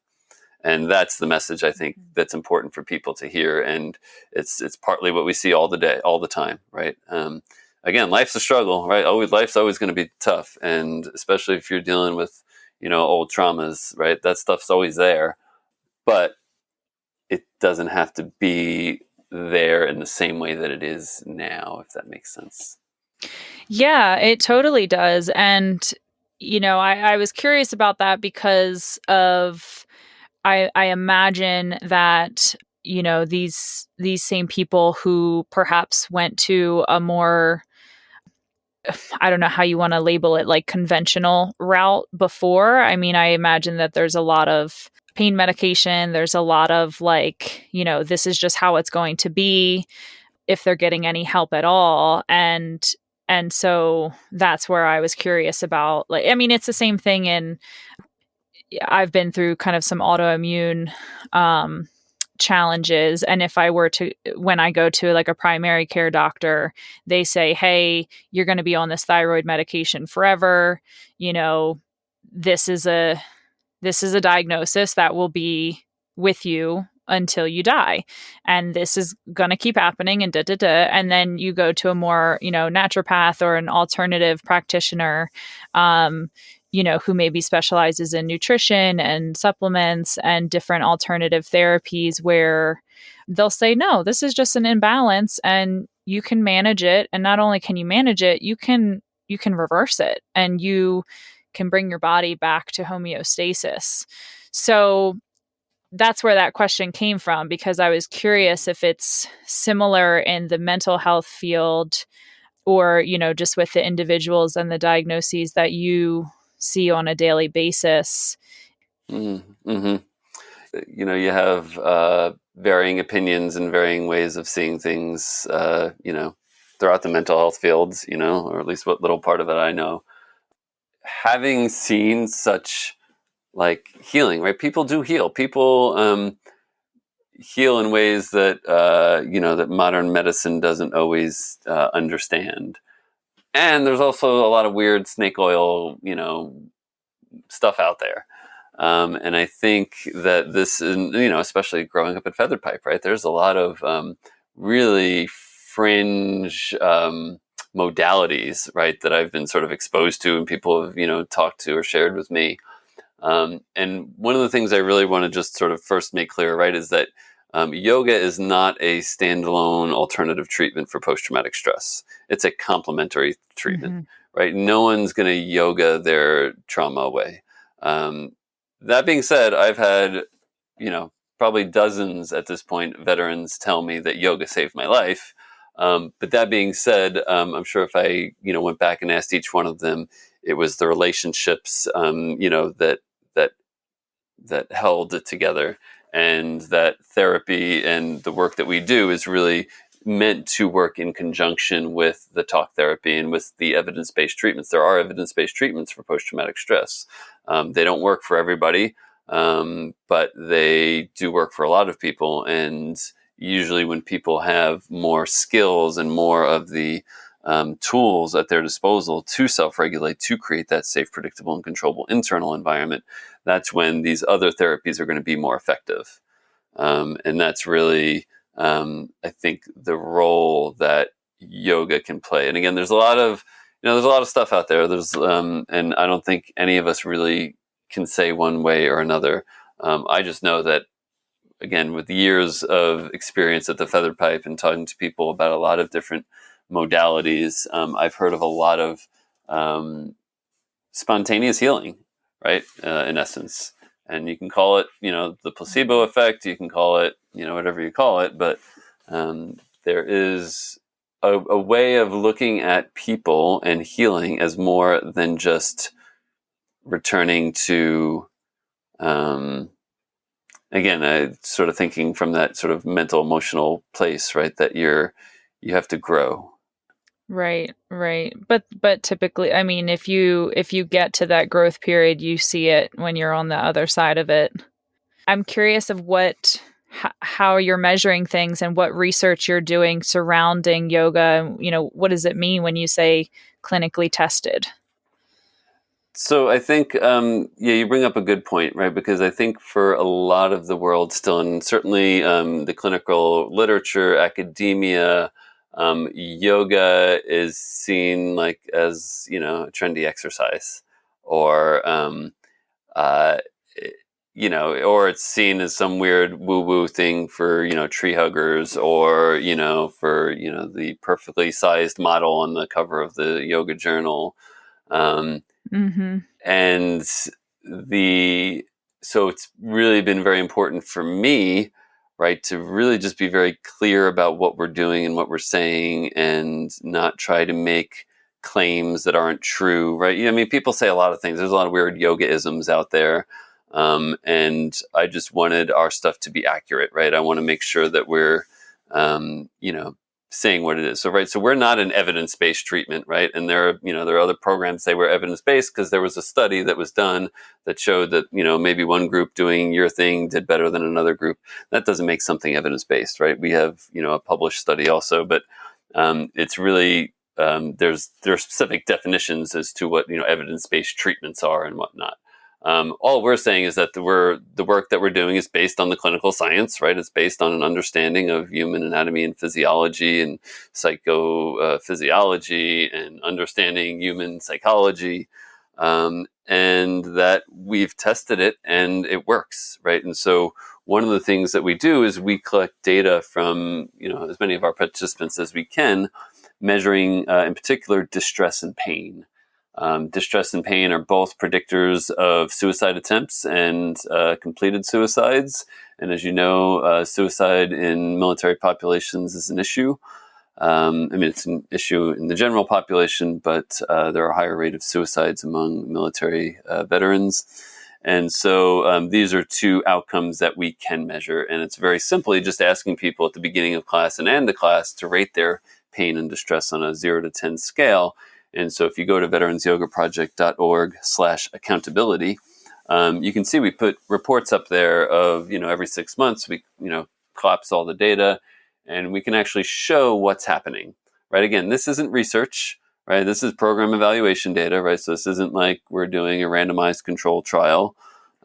And that's the message, I think, that's important for people to hear. And it's partly what we see all the time, right? Again, life's a struggle, right? Life's always going to be tough, and especially if you're dealing with, old traumas, right? That stuff's always there, but it doesn't have to be there in the same way that it is now, if that makes sense. Yeah, it totally does. And, I was curious about that because of, I imagine that, these same people who perhaps went to a more, I don't know how you want to label it, like conventional route before. I mean, I imagine that there's a lot of pain medication. There's a lot of like, this is just how it's going to be if they're getting any help at all. And so that's where I was curious about, like, I mean, it's the same thing in, I've been through kind of some autoimmune challenges. And if I were to, when I go to like a primary care doctor, they say, hey, you're going to be on this thyroid medication forever. You know, this is a diagnosis that will be with you until you die, and this is going to keep happening, and and then you go to a more, naturopath or an alternative practitioner, who maybe specializes in nutrition and supplements and different alternative therapies, where they'll say, no, this is just an imbalance and you can manage it. And not only can you manage it, you can reverse it, and you can bring your body back to homeostasis. So that's where that question came from, because I was curious if it's similar in the mental health field, or, just with the individuals and the diagnoses that you see on a daily basis. Mm-hmm. You have varying opinions and varying ways of seeing things, throughout the mental health fields, or at least what little part of it I know. Having seen such like healing, right? People do heal. People heal in ways that, that modern medicine doesn't always understand. And there's also a lot of weird snake oil, stuff out there. And I think that this, especially growing up at Feather Pipe, right? There's a lot of really fringe modalities, right, that I've been sort of exposed to, and people have, talked to or shared with me. And one of the things I really want to just sort of first make clear, right, is that yoga is not a standalone alternative treatment for post-traumatic stress. It's a complementary treatment, right? No one's going to yoga their trauma away. That being said, I've had, probably dozens at this point, veterans tell me that yoga saved my life. But that being said, I'm sure if I, went back and asked each one of them, it was the relationships, that held it together, and that therapy and the work that we do is really meant to work in conjunction with the talk therapy and with the evidence-based treatments. There are evidence-based treatments for post-traumatic stress. They don't work for everybody, but they do work for a lot of people. And usually when people have more skills and more of the tools at their disposal to self-regulate, to create that safe, predictable, and controllable internal environment, that's when these other therapies are going to be more effective. And that's really, I think, the role that yoga can play. And again, there's a lot of stuff out there. And I don't think any of us really can say one way or another. I just know that again, with years of experience at the Feather Pipe and talking to people about a lot of different modalities, I've heard of a lot of spontaneous healing, right? In essence, and you can call it, the placebo effect. You can call it, whatever you call it, but there is a way of looking at people and healing as more than just returning to, again, sort of thinking from that sort of mental emotional place, right? That you have to grow. Right, right. But typically, I mean, if you get to that growth period, you see it when you're on the other side of it. I'm curious of how you're measuring things and what research you're doing surrounding yoga. What does it mean when you say clinically tested? So I think, yeah, you bring up a good point, right? Because I think for a lot of the world still, and certainly the clinical literature, academia, yoga is seen like as, a trendy exercise, or uh, or it's seen as some weird woo-woo thing for, tree huggers, or, for, the perfectly sized model on the cover of the yoga journal. Um, Mm-hmm. and the so it's really been very important for me, right, to really just be very clear about what we're doing and what we're saying, and not try to make claims that aren't true, right? I mean, people say a lot of things. There's a lot of weird yoga isms out there, and I just wanted our stuff to be accurate, right? I want to make sure that we're saying what it is. So, right. So we're not an evidence-based treatment, right? And there are other programs that were evidence-based because there was a study that was done that showed that, maybe one group doing your thing did better than another group. That doesn't make something evidence-based, right? We have, a published study also, but it's really, there are specific definitions as to what, evidence-based treatments are and whatnot. All we're saying is that the work that we're doing is based on the clinical science, right? It's based on an understanding of human anatomy and physiology and psychophysiology, and understanding human psychology, and that we've tested it and it works, right? And so one of the things that we do is we collect data from, as many of our participants as we can, measuring, in particular, distress and pain. Distress and pain are both predictors of suicide attempts and completed suicides. And as you know, suicide in military populations is an issue. I mean, it's an issue in the general population, but there are a higher rate of suicides among military veterans. And so these are two outcomes that we can measure. And it's very simply just asking people at the beginning of class and end of class to rate their pain and distress on a 0 to 10 scale. And so if you go to veteransyogaproject.org/accountability, you can see we put reports up there of, every 6 months, we, collapse all the data, and we can actually show what's happening, right? Again, this isn't research, right? This is program evaluation data, right? So this isn't like we're doing a randomized control trial,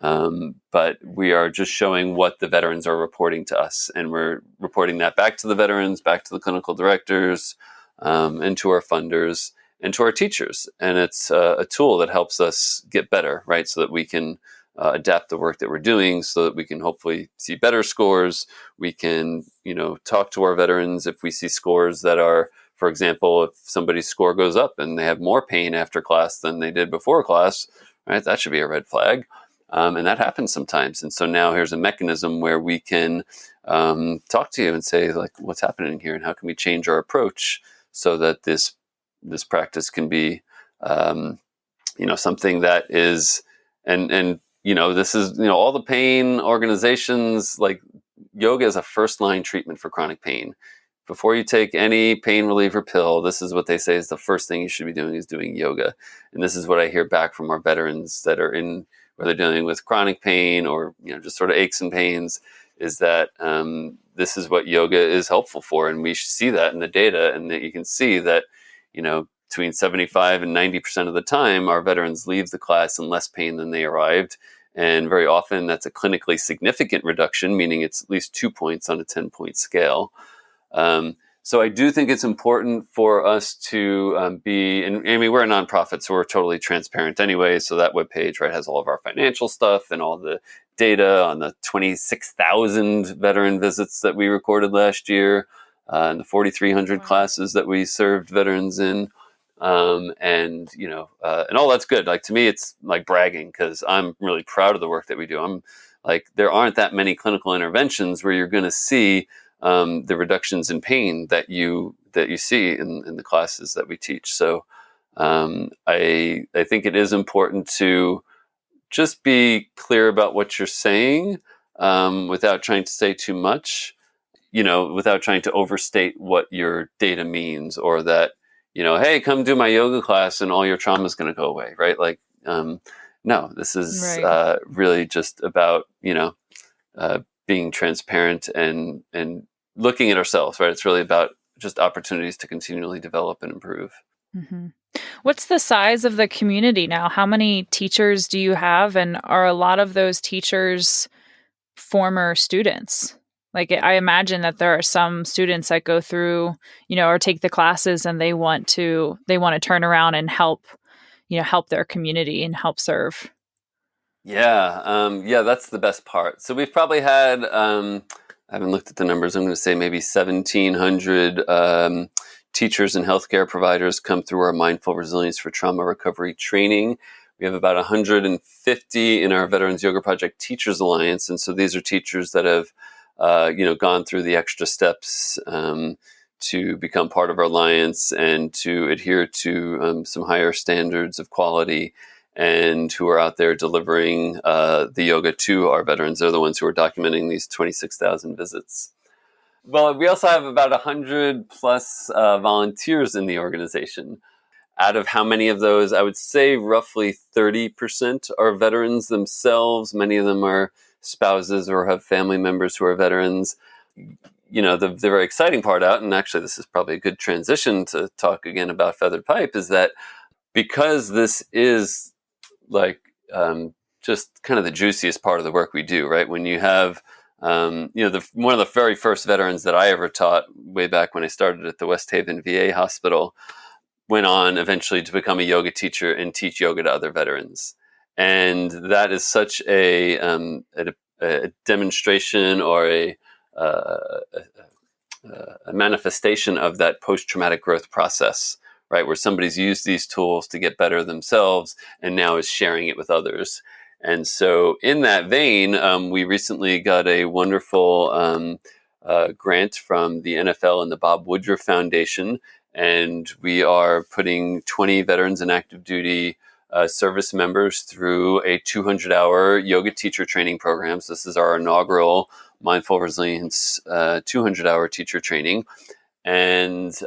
but we are just showing what the veterans are reporting to us, and we're reporting that back to the veterans, back to the clinical directors, and to our funders, and to our teachers. And it's a tool that helps us get better, right? So that we can adapt the work that we're doing, so that we can hopefully see better scores. We can, talk to our veterans if we see scores that are, for example, if somebody's score goes up and they have more pain after class than they did before class, right? That should be a red flag. And that happens sometimes. And so now here's a mechanism where we can talk to you and say, like, what's happening here, and how can we change our approach so that this practice can be, something that is, and this is, all the pain organizations, like, yoga is a first line treatment for chronic pain. Before you take any pain reliever pill, this is what they say is the first thing you should be doing, is doing yoga. And this is what I hear back from our veterans that are in, where they're dealing with chronic pain, or, just sort of aches and pains, is that this is what yoga is helpful for. And we see that in the data, and that you can see that, between 75 and 90% of the time, our veterans leave the class in less pain than they arrived. And very often that's a clinically significant reduction, meaning it's at least 2 points on a 10-point scale. So I do think it's important for us to be, and I mean, we're a nonprofit, so we're totally transparent anyway. So that webpage, right, has all of our financial stuff and all the data on the 26,000 veteran visits that we recorded last year, and the 4,300 classes that we served veterans in. And all that's good. Like, to me, it's like bragging, because I'm really proud of the work that we do. I'm like, there aren't that many clinical interventions where you're going to see the reductions in pain that you see in the classes that we teach. So I think it is important to just be clear about what you're saying, without trying to say too much, without trying to overstate what your data means, or that, hey, come do my yoga class and all your trauma is going to go away, right? Like, no, this is Right. really just about, being transparent and looking at ourselves, right? It's really about just opportunities to continually develop and improve. Mm-hmm. What's the size of the community now? How many teachers do you have? And are a lot of those teachers former students? Like, I imagine that there are some students that go through, or take the classes, and they want to turn around and help their community and help serve. Yeah, that's the best part. So we've probably had, I haven't looked at the numbers, I'm going to say maybe 1,700 teachers and healthcare providers come through our Mindful Resilience for Trauma Recovery training. We have about 150 in our Veterans Yoga Project Teachers Alliance, and so these are teachers that have, gone through the extra steps to become part of our alliance and to adhere to some higher standards of quality, and who are out there delivering the yoga to our veterans. They're the ones who are documenting these 26,000 visits. Well, we also have about 100 plus volunteers in the organization. Out of how many of those, I would say roughly 30% are veterans themselves. Many of them are spouses or have family members who are veterans. The very exciting part out, and actually this is probably a good transition to talk again about Feathered Pipe, is that because this is like just kind of the juiciest part of the work we do, right? When you have, one of the very first veterans that I ever taught way back when I started at the West Haven VA hospital went on eventually to become a yoga teacher and teach yoga to other veterans. And that is such a demonstration, or a manifestation of that post-traumatic growth process, right? Where somebody's used these tools to get better themselves and now is sharing it with others. And so in that vein, we recently got a wonderful grant from the NFL and the Bob Woodruff Foundation. And we are putting 20 veterans and active duty service members through a 200-hour yoga teacher training program. So this is our inaugural Mindful Resilience 200-hour teacher training. And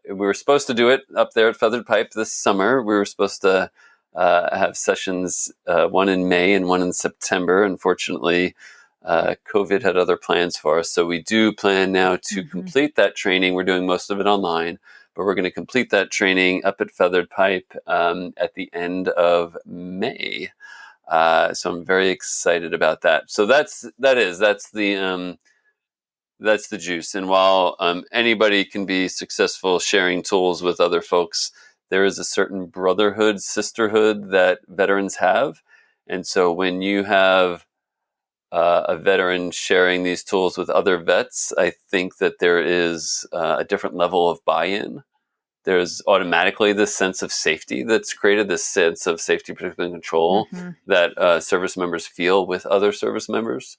we were supposed to do it up there at Feathered Pipe this summer. We were supposed to have sessions, one in May and one in September. Unfortunately, COVID had other plans for us. So we do plan now to complete that training. We're doing most of it online, but we're going to complete that training up at Feathered Pipe at the end of May. So I'm very excited about that. So that's the juice. And while anybody can be successful sharing tools with other folks, there is a certain brotherhood, sisterhood that veterans have. And so when you have a veteran sharing these tools with other vets, I think that there is a different level of buy-in. There's automatically this sense of safety that's created, this sense of safety, predictability, and control that service members feel with other service members.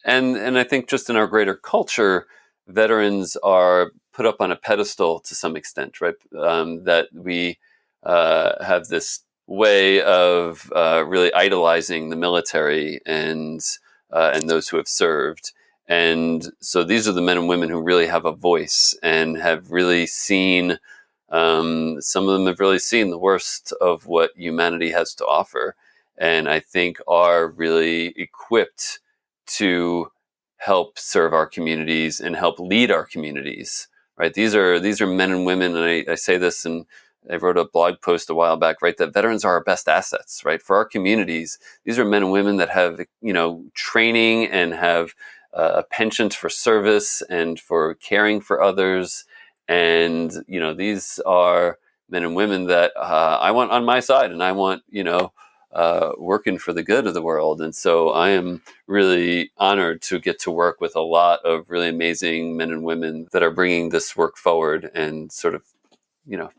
And I think just in our greater culture, veterans are put up on a pedestal to some extent, right? That we have this way of really idolizing the military and those who have served. And so these are the men and women who really have a voice and have really seen, some of them have really seen the worst of what humanity has to offer. And I think are really equipped to help serve our communities and help lead our communities, right? These are men and women, and I say this, and I wrote a blog post a while back, right? That veterans are our best assets, right? For our communities, these are men and women that have, training and have a penchant for service and for caring for others. And, these are men and women that I want on my side, and I want, working for the good of the world. And so I am really honored to get to work with a lot of really amazing men and women that are bringing this work forward and sort of,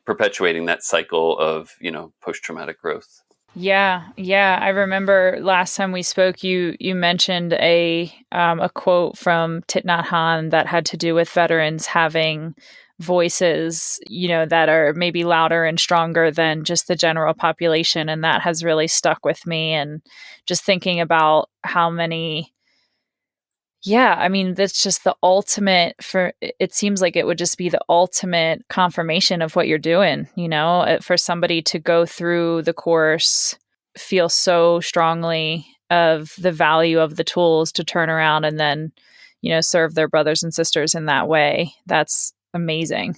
perpetuating that cycle of, post-traumatic growth. Yeah. I remember last time we spoke, you mentioned a quote from Thich Nhat Hanh that had to do with veterans having voices, that are maybe louder and stronger than just the general population, and that has really stuck with me. And just thinking about how many. Yeah, I mean, that's just the ultimate for it seems like it would just be the ultimate confirmation of what you're doing, for somebody to go through the course, feel so strongly of the value of the tools to turn around and then, serve their brothers and sisters in that way. That's amazing.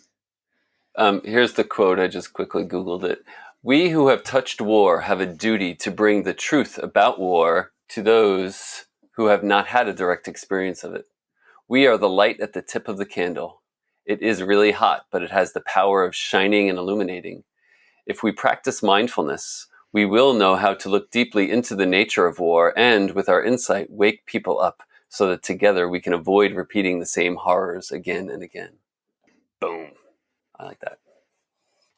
Here's the quote. I just quickly Googled it. "We who have touched war have a duty to bring the truth about war to those who have not had a direct experience of it. We are the light at the tip of the candle. It is really hot, but it has the power of shining and illuminating. If we practice mindfulness, we will know how to look deeply into the nature of war and, with our insight, wake people up so that together we can avoid repeating the same horrors again and again." Boom. I like that.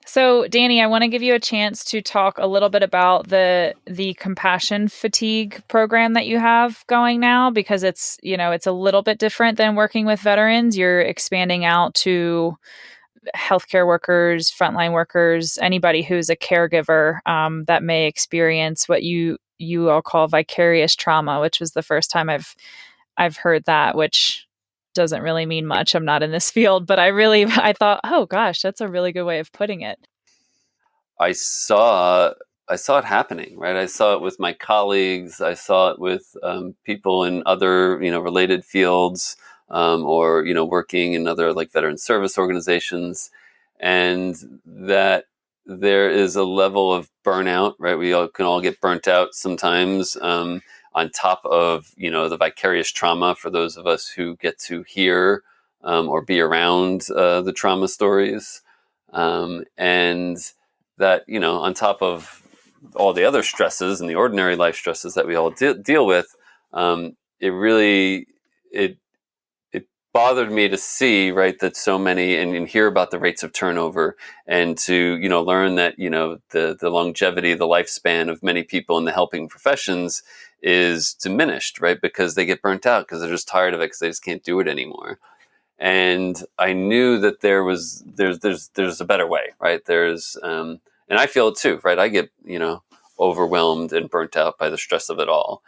So, Danny, I want to give you a chance to talk a little bit about the compassion fatigue program that you have going now, because it's a little bit different than working with veterans. You're expanding out to healthcare workers, frontline workers, anybody who's a caregiver, that may experience what you all call vicarious trauma, which was the first time I've heard that, which doesn't really mean much. I'm not in this field, but I thought, oh gosh, that's a really good way of putting it. I saw I saw it happening, right? I saw it with my colleagues. I saw it with people in other, related fields, or working in other like veteran service organizations, and that there is a level of burnout, right? We all can all get burnt out sometimes. On top of the vicarious trauma for those of us who get to hear or be around the trauma stories, and that on top of all the other stresses and the ordinary life stresses that we all deal with, it really it it bothered me to see, right, that so many and hear about the rates of turnover, and to learn that the longevity, the lifespan of many people in the helping professions is diminished, right, because they get burnt out because they're just tired of it because they just can't do it anymore. And I knew that there's a better way, right? And I feel it too, right? I get overwhelmed and burnt out by the stress of it all,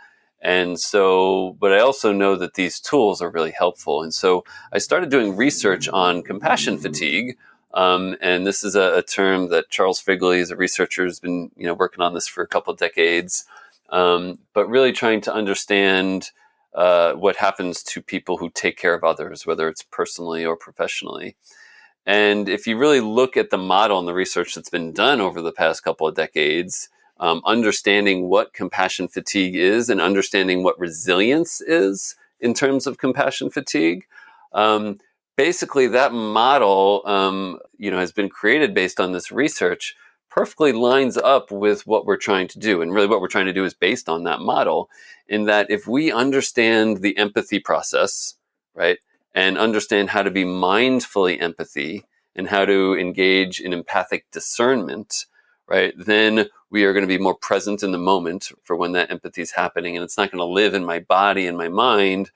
and so, but I also know that these tools are really helpful, and so I started doing research on compassion fatigue. And this is a term that Charles Figley, as a researcher, has been working on this for a couple of decades, but really trying to understand what happens to people who take care of others, whether it's personally or professionally. And if you really look at the model and the research that's been done over the past couple of decades, understanding what compassion fatigue is and understanding what resilience is in terms of compassion fatigue, basically that model, has been created based on this research, perfectly lines up with what we're trying to do. And really what we're trying to do is based on that model, in that if we understand the empathy process, right, and understand how to be mindfully empathy and how to engage in empathic discernment, right, then we are going to be more present in the moment for when that empathy is happening. And it's not going to live in my body and my mind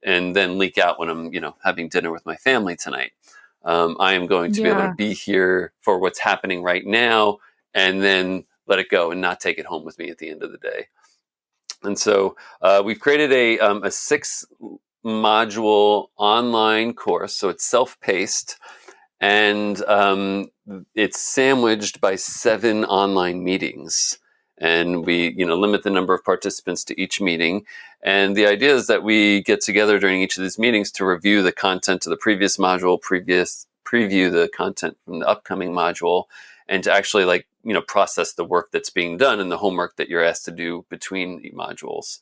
and then leak out when I'm, having dinner with my family tonight. I am going to be able to Yeah. be here for what's happening right now and then let it go and not take it home with me at the end of the day. And so we've created a 6 module online course. So it's self-paced, and it's sandwiched by 7 online meetings. And we, limit the number of participants to each meeting. And the idea is that we get together during each of these meetings to review the content of the previous module, preview the content from the upcoming module, and to actually process the work that's being done and the homework that you're asked to do between the modules.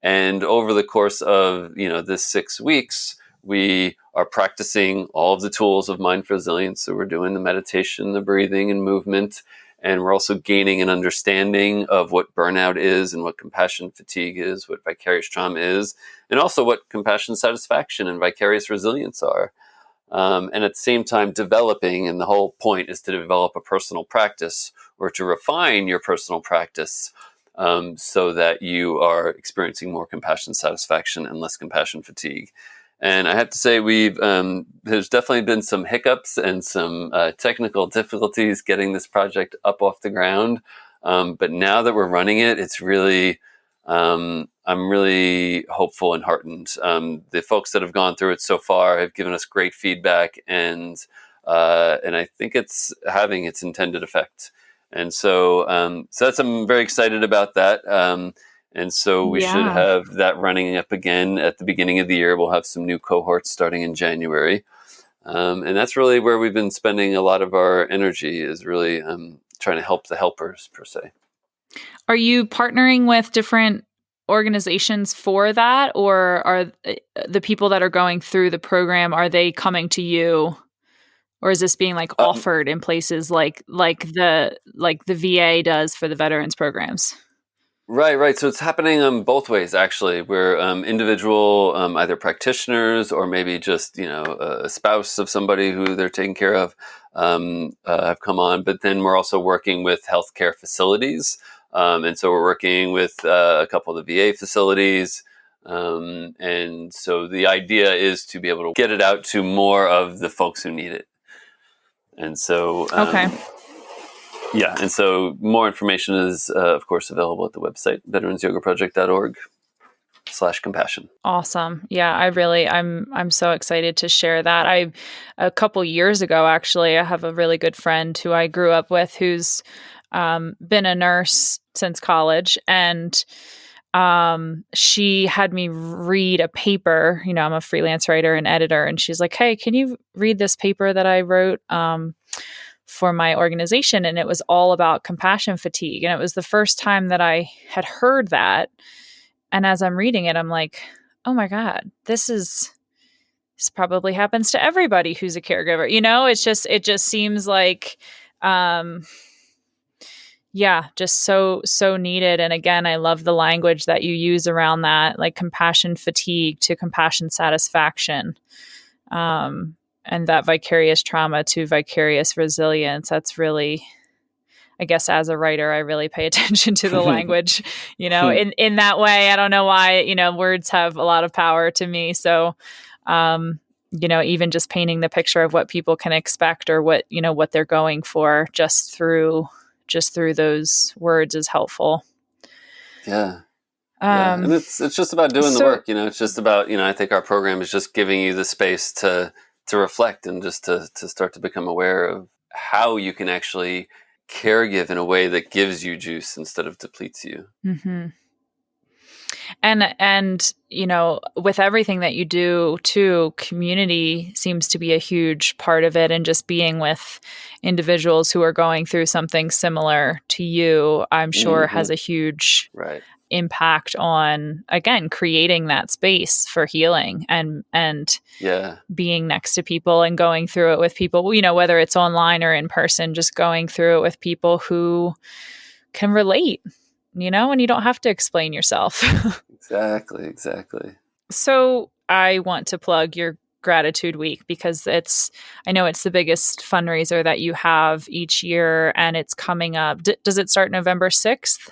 And over the course of this 6 weeks, we are practicing all of the tools of mindful resilience. So we're doing the meditation, the breathing, and movement, And we're also gaining an understanding of what burnout is and what compassion fatigue is, what vicarious trauma is, and also what compassion satisfaction and vicarious resilience are. And at the same time developing, and the whole point is to develop a personal practice or to refine your personal practice so that you are experiencing more compassion satisfaction and less compassion fatigue. And I have to say, there's definitely been some hiccups and some technical difficulties getting this project up off the ground. But now that we're running it, it's really, I'm really hopeful and heartened. The folks that have gone through it so far have given us great feedback, and I think it's having its intended effect. And so I'm very excited about that. And so we should Yeah. have that running up again at the beginning of the year. We'll have some new cohorts starting in January. And that's really where we've been spending a lot of our energy, is really trying to help the helpers, per se. Are you partnering with different organizations for that, or are the people that are going through the program, are they coming to you, or is this being like offered in places like the VA does for the veterans programs? Right. So it's happening both ways, actually, where individual, either practitioners or maybe just a spouse of somebody who they're taking care of, have come on. But then we're also working with healthcare facilities, and so we're working with a couple of the VA facilities. And so the idea is to be able to get it out to more of the folks who need it. And so Okay. yeah, and so more information is, of course, available at the website, veteransyogaproject.org/compassion. Awesome. Yeah, I'm so excited to share that. A couple years ago, actually, I have a really good friend who I grew up with who's been a nurse since college, and she had me read a paper. I'm a freelance writer and editor, and she's like, "Hey, can you read this paper that I wrote for my organization?" And it was all about compassion fatigue, and it was the first time that I had heard that. And as I'm reading it, I'm like, oh my God, this probably happens to everybody who's a caregiver. It just seems like, yeah, just so needed. And again, I love the language that you use around that, like compassion fatigue to compassion satisfaction. And that vicarious trauma to vicarious resilience. That's really, I guess as a writer, I really pay attention to the language, in that way. I don't know why, words have a lot of power to me. So, even just painting the picture of what people can expect or what they're going for just through those words is helpful. Yeah. And it's just about doing the work. It's just about, I think our program is just giving you the space to reflect and just to start to become aware of how you can actually caregive in a way that gives you juice instead of depletes you. Mm-hmm. And with everything that you do too, community seems to be a huge part of it, and just being with individuals who are going through something similar to you, I'm sure has a huge impact on, again, creating that space for healing and being next to people and going through it with people, whether it's online or in person, just going through it with people who can relate, and you don't have to explain yourself. Exactly. So I want to plug your Gratitude Week because I know it's the biggest fundraiser that you have each year, and it's coming up. Does it start November 6th?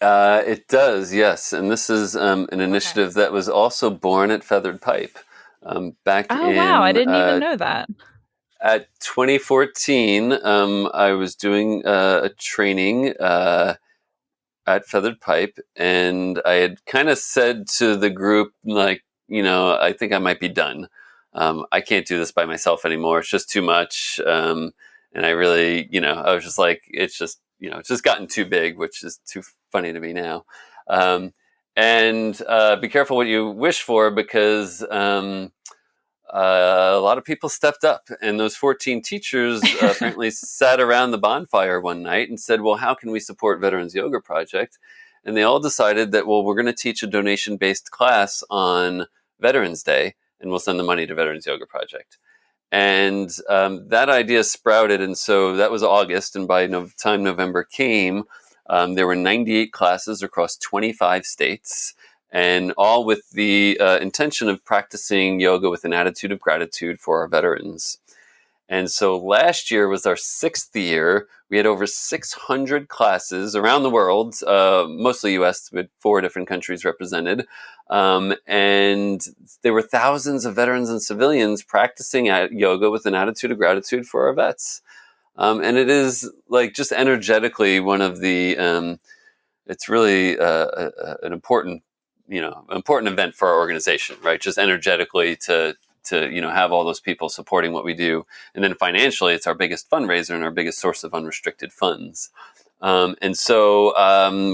It does, yes. And this is an initiative that was also born at Feathered Pipe back in... Oh, wow. I didn't even know that. At 2014, I was doing a training at Feathered Pipe, and I had kind of said to the group, like, I think I might be done. I can't do this by myself anymore. It's just too much. And I really, I was just like, it's just gotten too big, which is too funny to me now. And be careful what you wish for, because a lot of people stepped up, and those 14 teachers apparently sat around the bonfire one night and said, well, how can we support Veterans Yoga Project? And they all decided that, well, we're going to teach a donation-based class on Veterans Day, and we'll send the money to Veterans Yoga Project. And that idea sprouted, and so that was August, and by the time November came, there were 98 classes across 25 states, and all with the intention of practicing yoga with an attitude of gratitude for our veterans. And so last year was our 6th year. We had over 600 classes around the world, mostly US, with 4 different countries represented. And there were thousands of veterans and civilians practicing yoga with an attitude of gratitude for our vets. And it is like just energetically one of the, it's really an important, important event for our organization, right? Just energetically to have all those people supporting what we do, and then financially, it's our biggest fundraiser and our biggest source of unrestricted funds. And so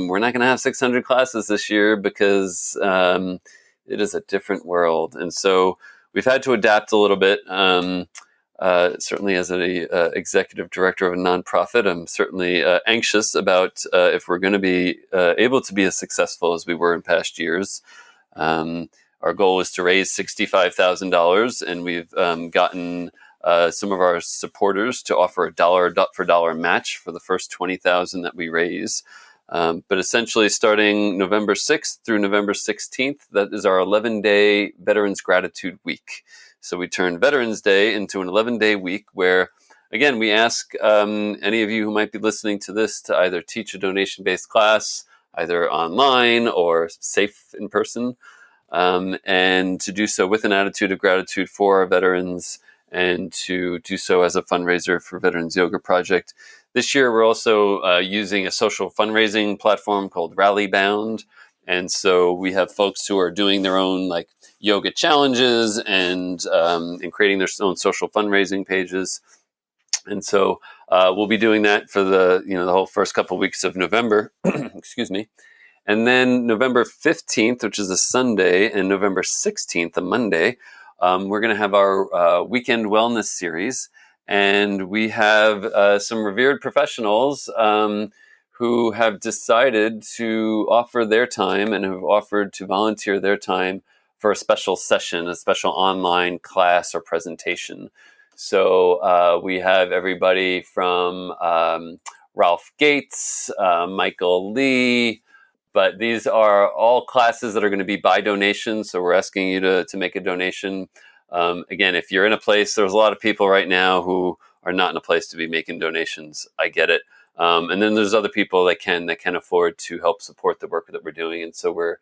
we're not going to have 600 classes this year because it is a different world, and so we've had to adapt a little bit. Certainly, as an executive director of a nonprofit, I'm certainly anxious about if we're going to be able to be as successful as we were in past years. Our goal was to raise $65,000, and we've gotten some of our supporters to offer a dollar for dollar match for the first $20,000 that we raise. But essentially, starting November 6th through November 16th, that is our 11-day Veterans Gratitude Week. So we turn Veterans Day into an 11-day week where, again, we ask any of you who might be listening to this to either teach a donation-based class, either online or safe in person, and to do so with an attitude of gratitude for our veterans, and to do so as a fundraiser for Veterans Yoga Project. This year, we're also using a social fundraising platform called Rallybound. And so we have folks who are doing their own yoga challenges and creating their own social fundraising pages. And so we'll be doing that for the whole first couple of weeks of November. Excuse me. And then November 15th, which is a Sunday, and November 16th, a Monday, we're going to have our weekend wellness series. And we have some revered professionals who have decided to offer their time and have offered to volunteer their time for a special session, a special online class or presentation. So we have everybody from Ralph Gates, Michael Lee, but these are all classes that are going to be by donation. So we're asking you to make a donation. Again, if you're in a place, there's a lot of people right now who are not in a place to be making donations. I get it. And then there's other people that can afford to help support the work that we're doing. And so we're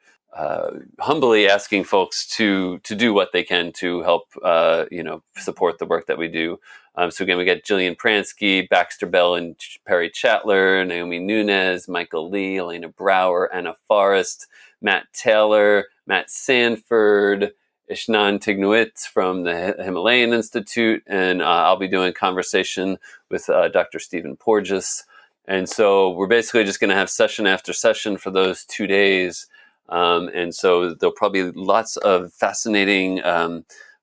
humbly asking folks to do what they can to help, support the work that we do. So again, we got Jillian Pransky, Baxter Bell and Perry Chatler, Naomi Nunez, Michael Lee, Elena Brower, Anna Forrest, Matt Taylor, Matt Sanford, Ishnan Tignuit from the Himalayan Institute, and I'll be doing conversation with Dr. Stephen Porges. And so we're basically just going to have session after session for those 2 days. And so there'll probably be lots of fascinating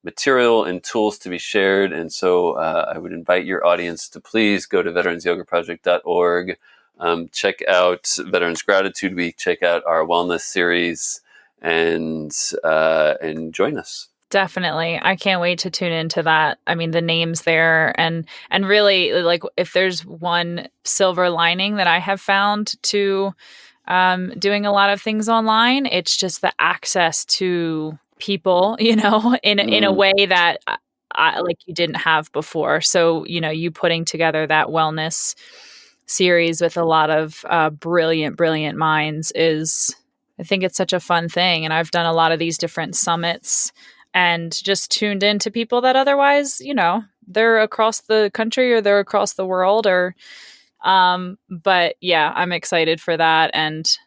material and tools to be shared. And so I would invite your audience to please go to veteransyogaproject.org, check out Veterans Gratitude Week, check out our wellness series, and join us. Definitely. I can't wait to tune into that. I mean, the names there and really, if there's one silver lining that I have found to doing a lot of things online, it's just the access to people, in a way that you didn't have before. So, you putting together that wellness series with a lot of brilliant minds I think it's such a fun thing. And I've done a lot of these different summits and just tuned in to people that otherwise, they're across the country or they're across the world but yeah, I'm excited for that, and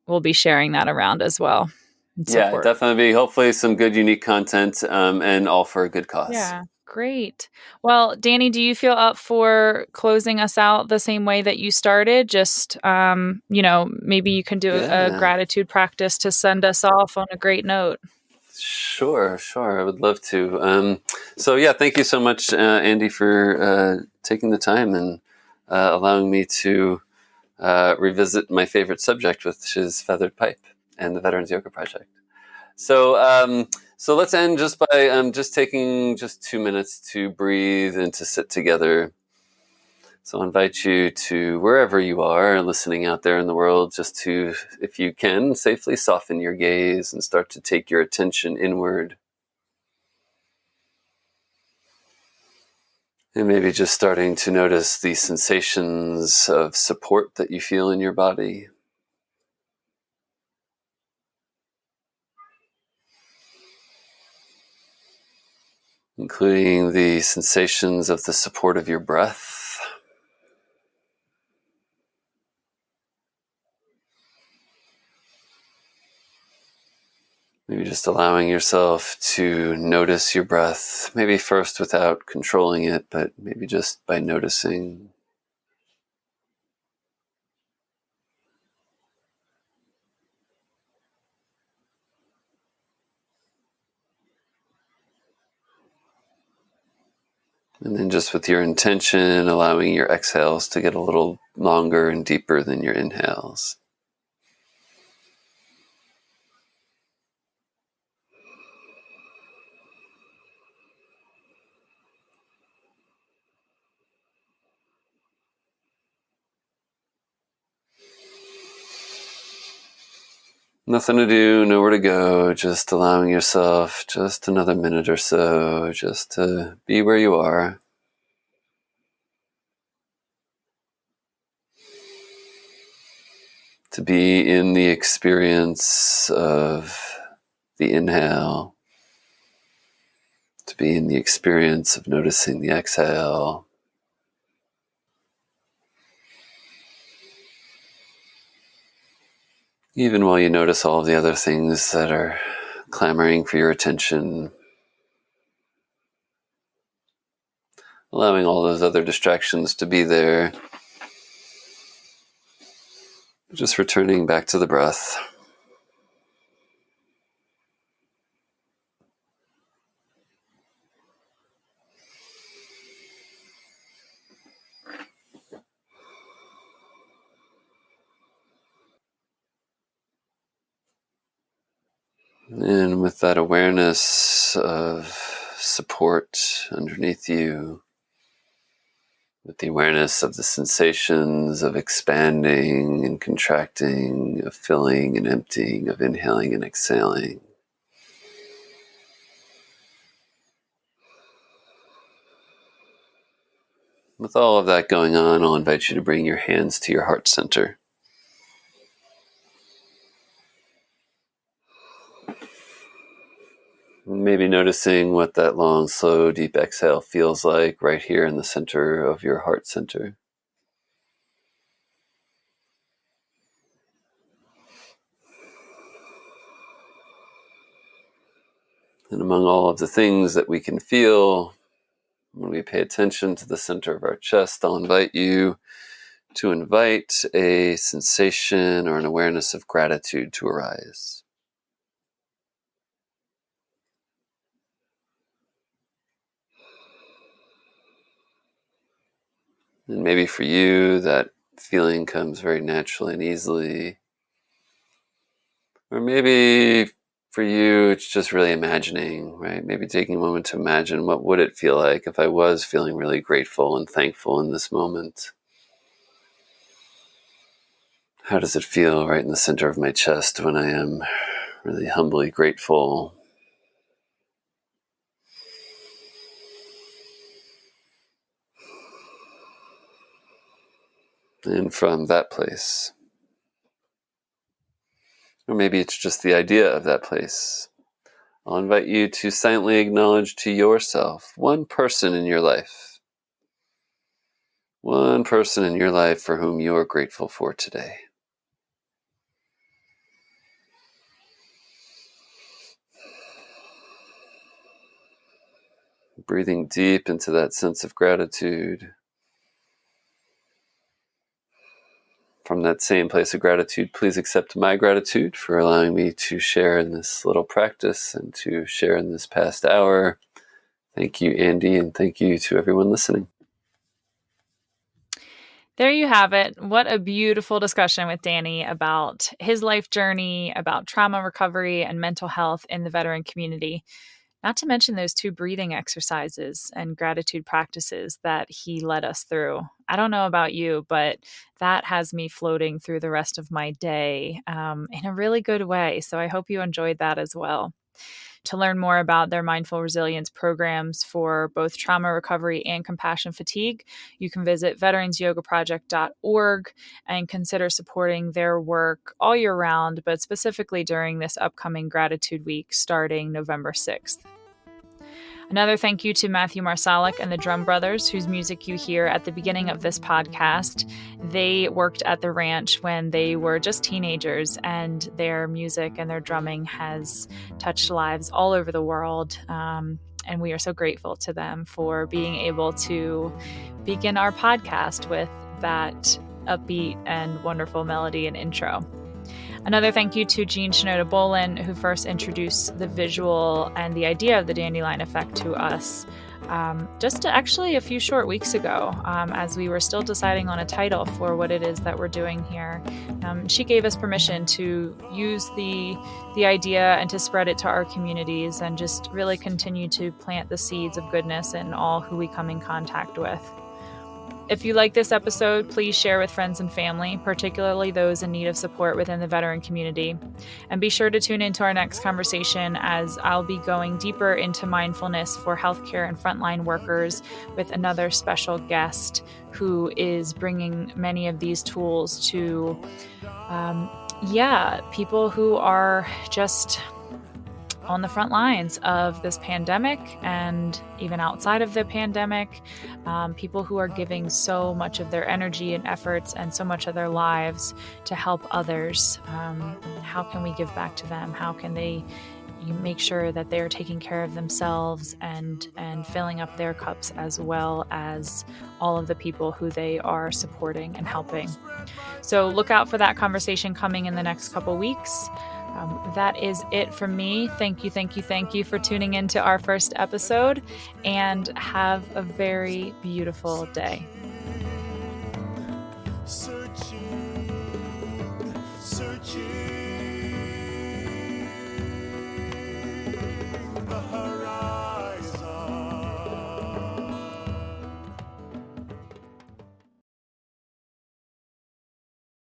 we'll be sharing that around as well. Yeah, definitely. Hopefully some good, unique content, and all for a good cause. Yeah, great. Well, Danny, do you feel up for closing us out the same way that you started? Just, maybe you can do a gratitude practice to send us off on a great note. Sure. I would love to. So yeah, thank you so much, Andy, for taking the time and allowing me to revisit my favorite subject, which is feathered pipe and the Veterans Yoga Project. So So let's end just by just taking just 2 minutes to breathe and to sit together. So I invite you to, wherever you are listening out there in the world, just to, if you can, safely soften your gaze and start to take your attention inward. And maybe just starting to notice the sensations of support that you feel in your body. Including the sensations of the support of your breath. Maybe just allowing yourself to notice your breath, maybe first without controlling it, but maybe just by noticing. And then just with your intention, allowing your exhales to get a little longer and deeper than your inhales. Nothing to do, nowhere to go, just allowing yourself just another minute or so, just to be where you are. To be in the experience of the inhale, to be in the experience of noticing the exhale. Even while you notice all of the other things that are clamoring for your attention, allowing all those other distractions to be there, just returning back to the breath. And with that awareness of support underneath you, with the awareness of the sensations of expanding and contracting, of filling and emptying, of inhaling and exhaling. With all of that going on, I'll invite you to bring your hands to your heart center. Maybe noticing what that long, slow, deep exhale feels like right here in the center of your heart center. And among all of the things that we can feel when we pay attention to the center of our chest, I'll invite you to invite a sensation or an awareness of gratitude to arise. And maybe for you, that feeling comes very naturally and easily. Or maybe for you, it's just really imagining, right? Maybe taking a moment to imagine what would it feel like if I was feeling really grateful and thankful in this moment. How does it feel right in the center of my chest when I am really humbly grateful? And from that place, or maybe it's just the idea of that place, I'll invite you to silently acknowledge to yourself one person in your life for whom you are grateful for today. Breathing deep into that sense of gratitude. From that same place of gratitude, please accept my gratitude for allowing me to share in this little practice and to share in this past hour. Thank you, Andy, and thank you to everyone listening. There you have it. What a beautiful discussion with Danny about his life journey, about trauma recovery and mental health in the veteran community. Not to mention those 2 breathing exercises and gratitude practices that he led us through. I don't know about you, but that has me floating through the rest of my day in a really good way. So I hope you enjoyed that as well. To learn more about their mindful resilience programs for both trauma recovery and compassion fatigue, you can visit veteransyogaproject.org and consider supporting their work all year round, but specifically during this upcoming Gratitude Week starting November 6th. Another thank you to Matthew Marsalic and the Drum Brothers, whose music you hear at the beginning of this podcast. They worked at the ranch when they were just teenagers, and their music and their drumming has touched lives all over the world. And we are so grateful to them for being able to begin our podcast with that upbeat and wonderful melody and intro. Another thank you to Jean Shinoda Bolin, who first introduced the visual and the idea of the dandelion effect to us just actually a few short weeks ago, as we were still deciding on a title for what it is that we're doing here. She gave us permission to use the idea and to spread it to our communities and just really continue to plant the seeds of goodness in all who we come in contact with. If you like this episode, please share with friends and family, particularly those in need of support within the veteran community. And be sure to tune into our next conversation, as I'll be going deeper into mindfulness for healthcare and frontline workers with another special guest who is bringing many of these tools to, people who are just on the front lines of this pandemic and even outside of the pandemic, people who are giving so much of their energy and efforts and so much of their lives to help others. How can we give back to them? How can they make sure that they're taking care of themselves and filling up their cups, as well as all of the people who they are supporting and helping? So look out for that conversation coming in the next couple weeks. That is it from me. Thank you for tuning into our first episode, and have a very beautiful day.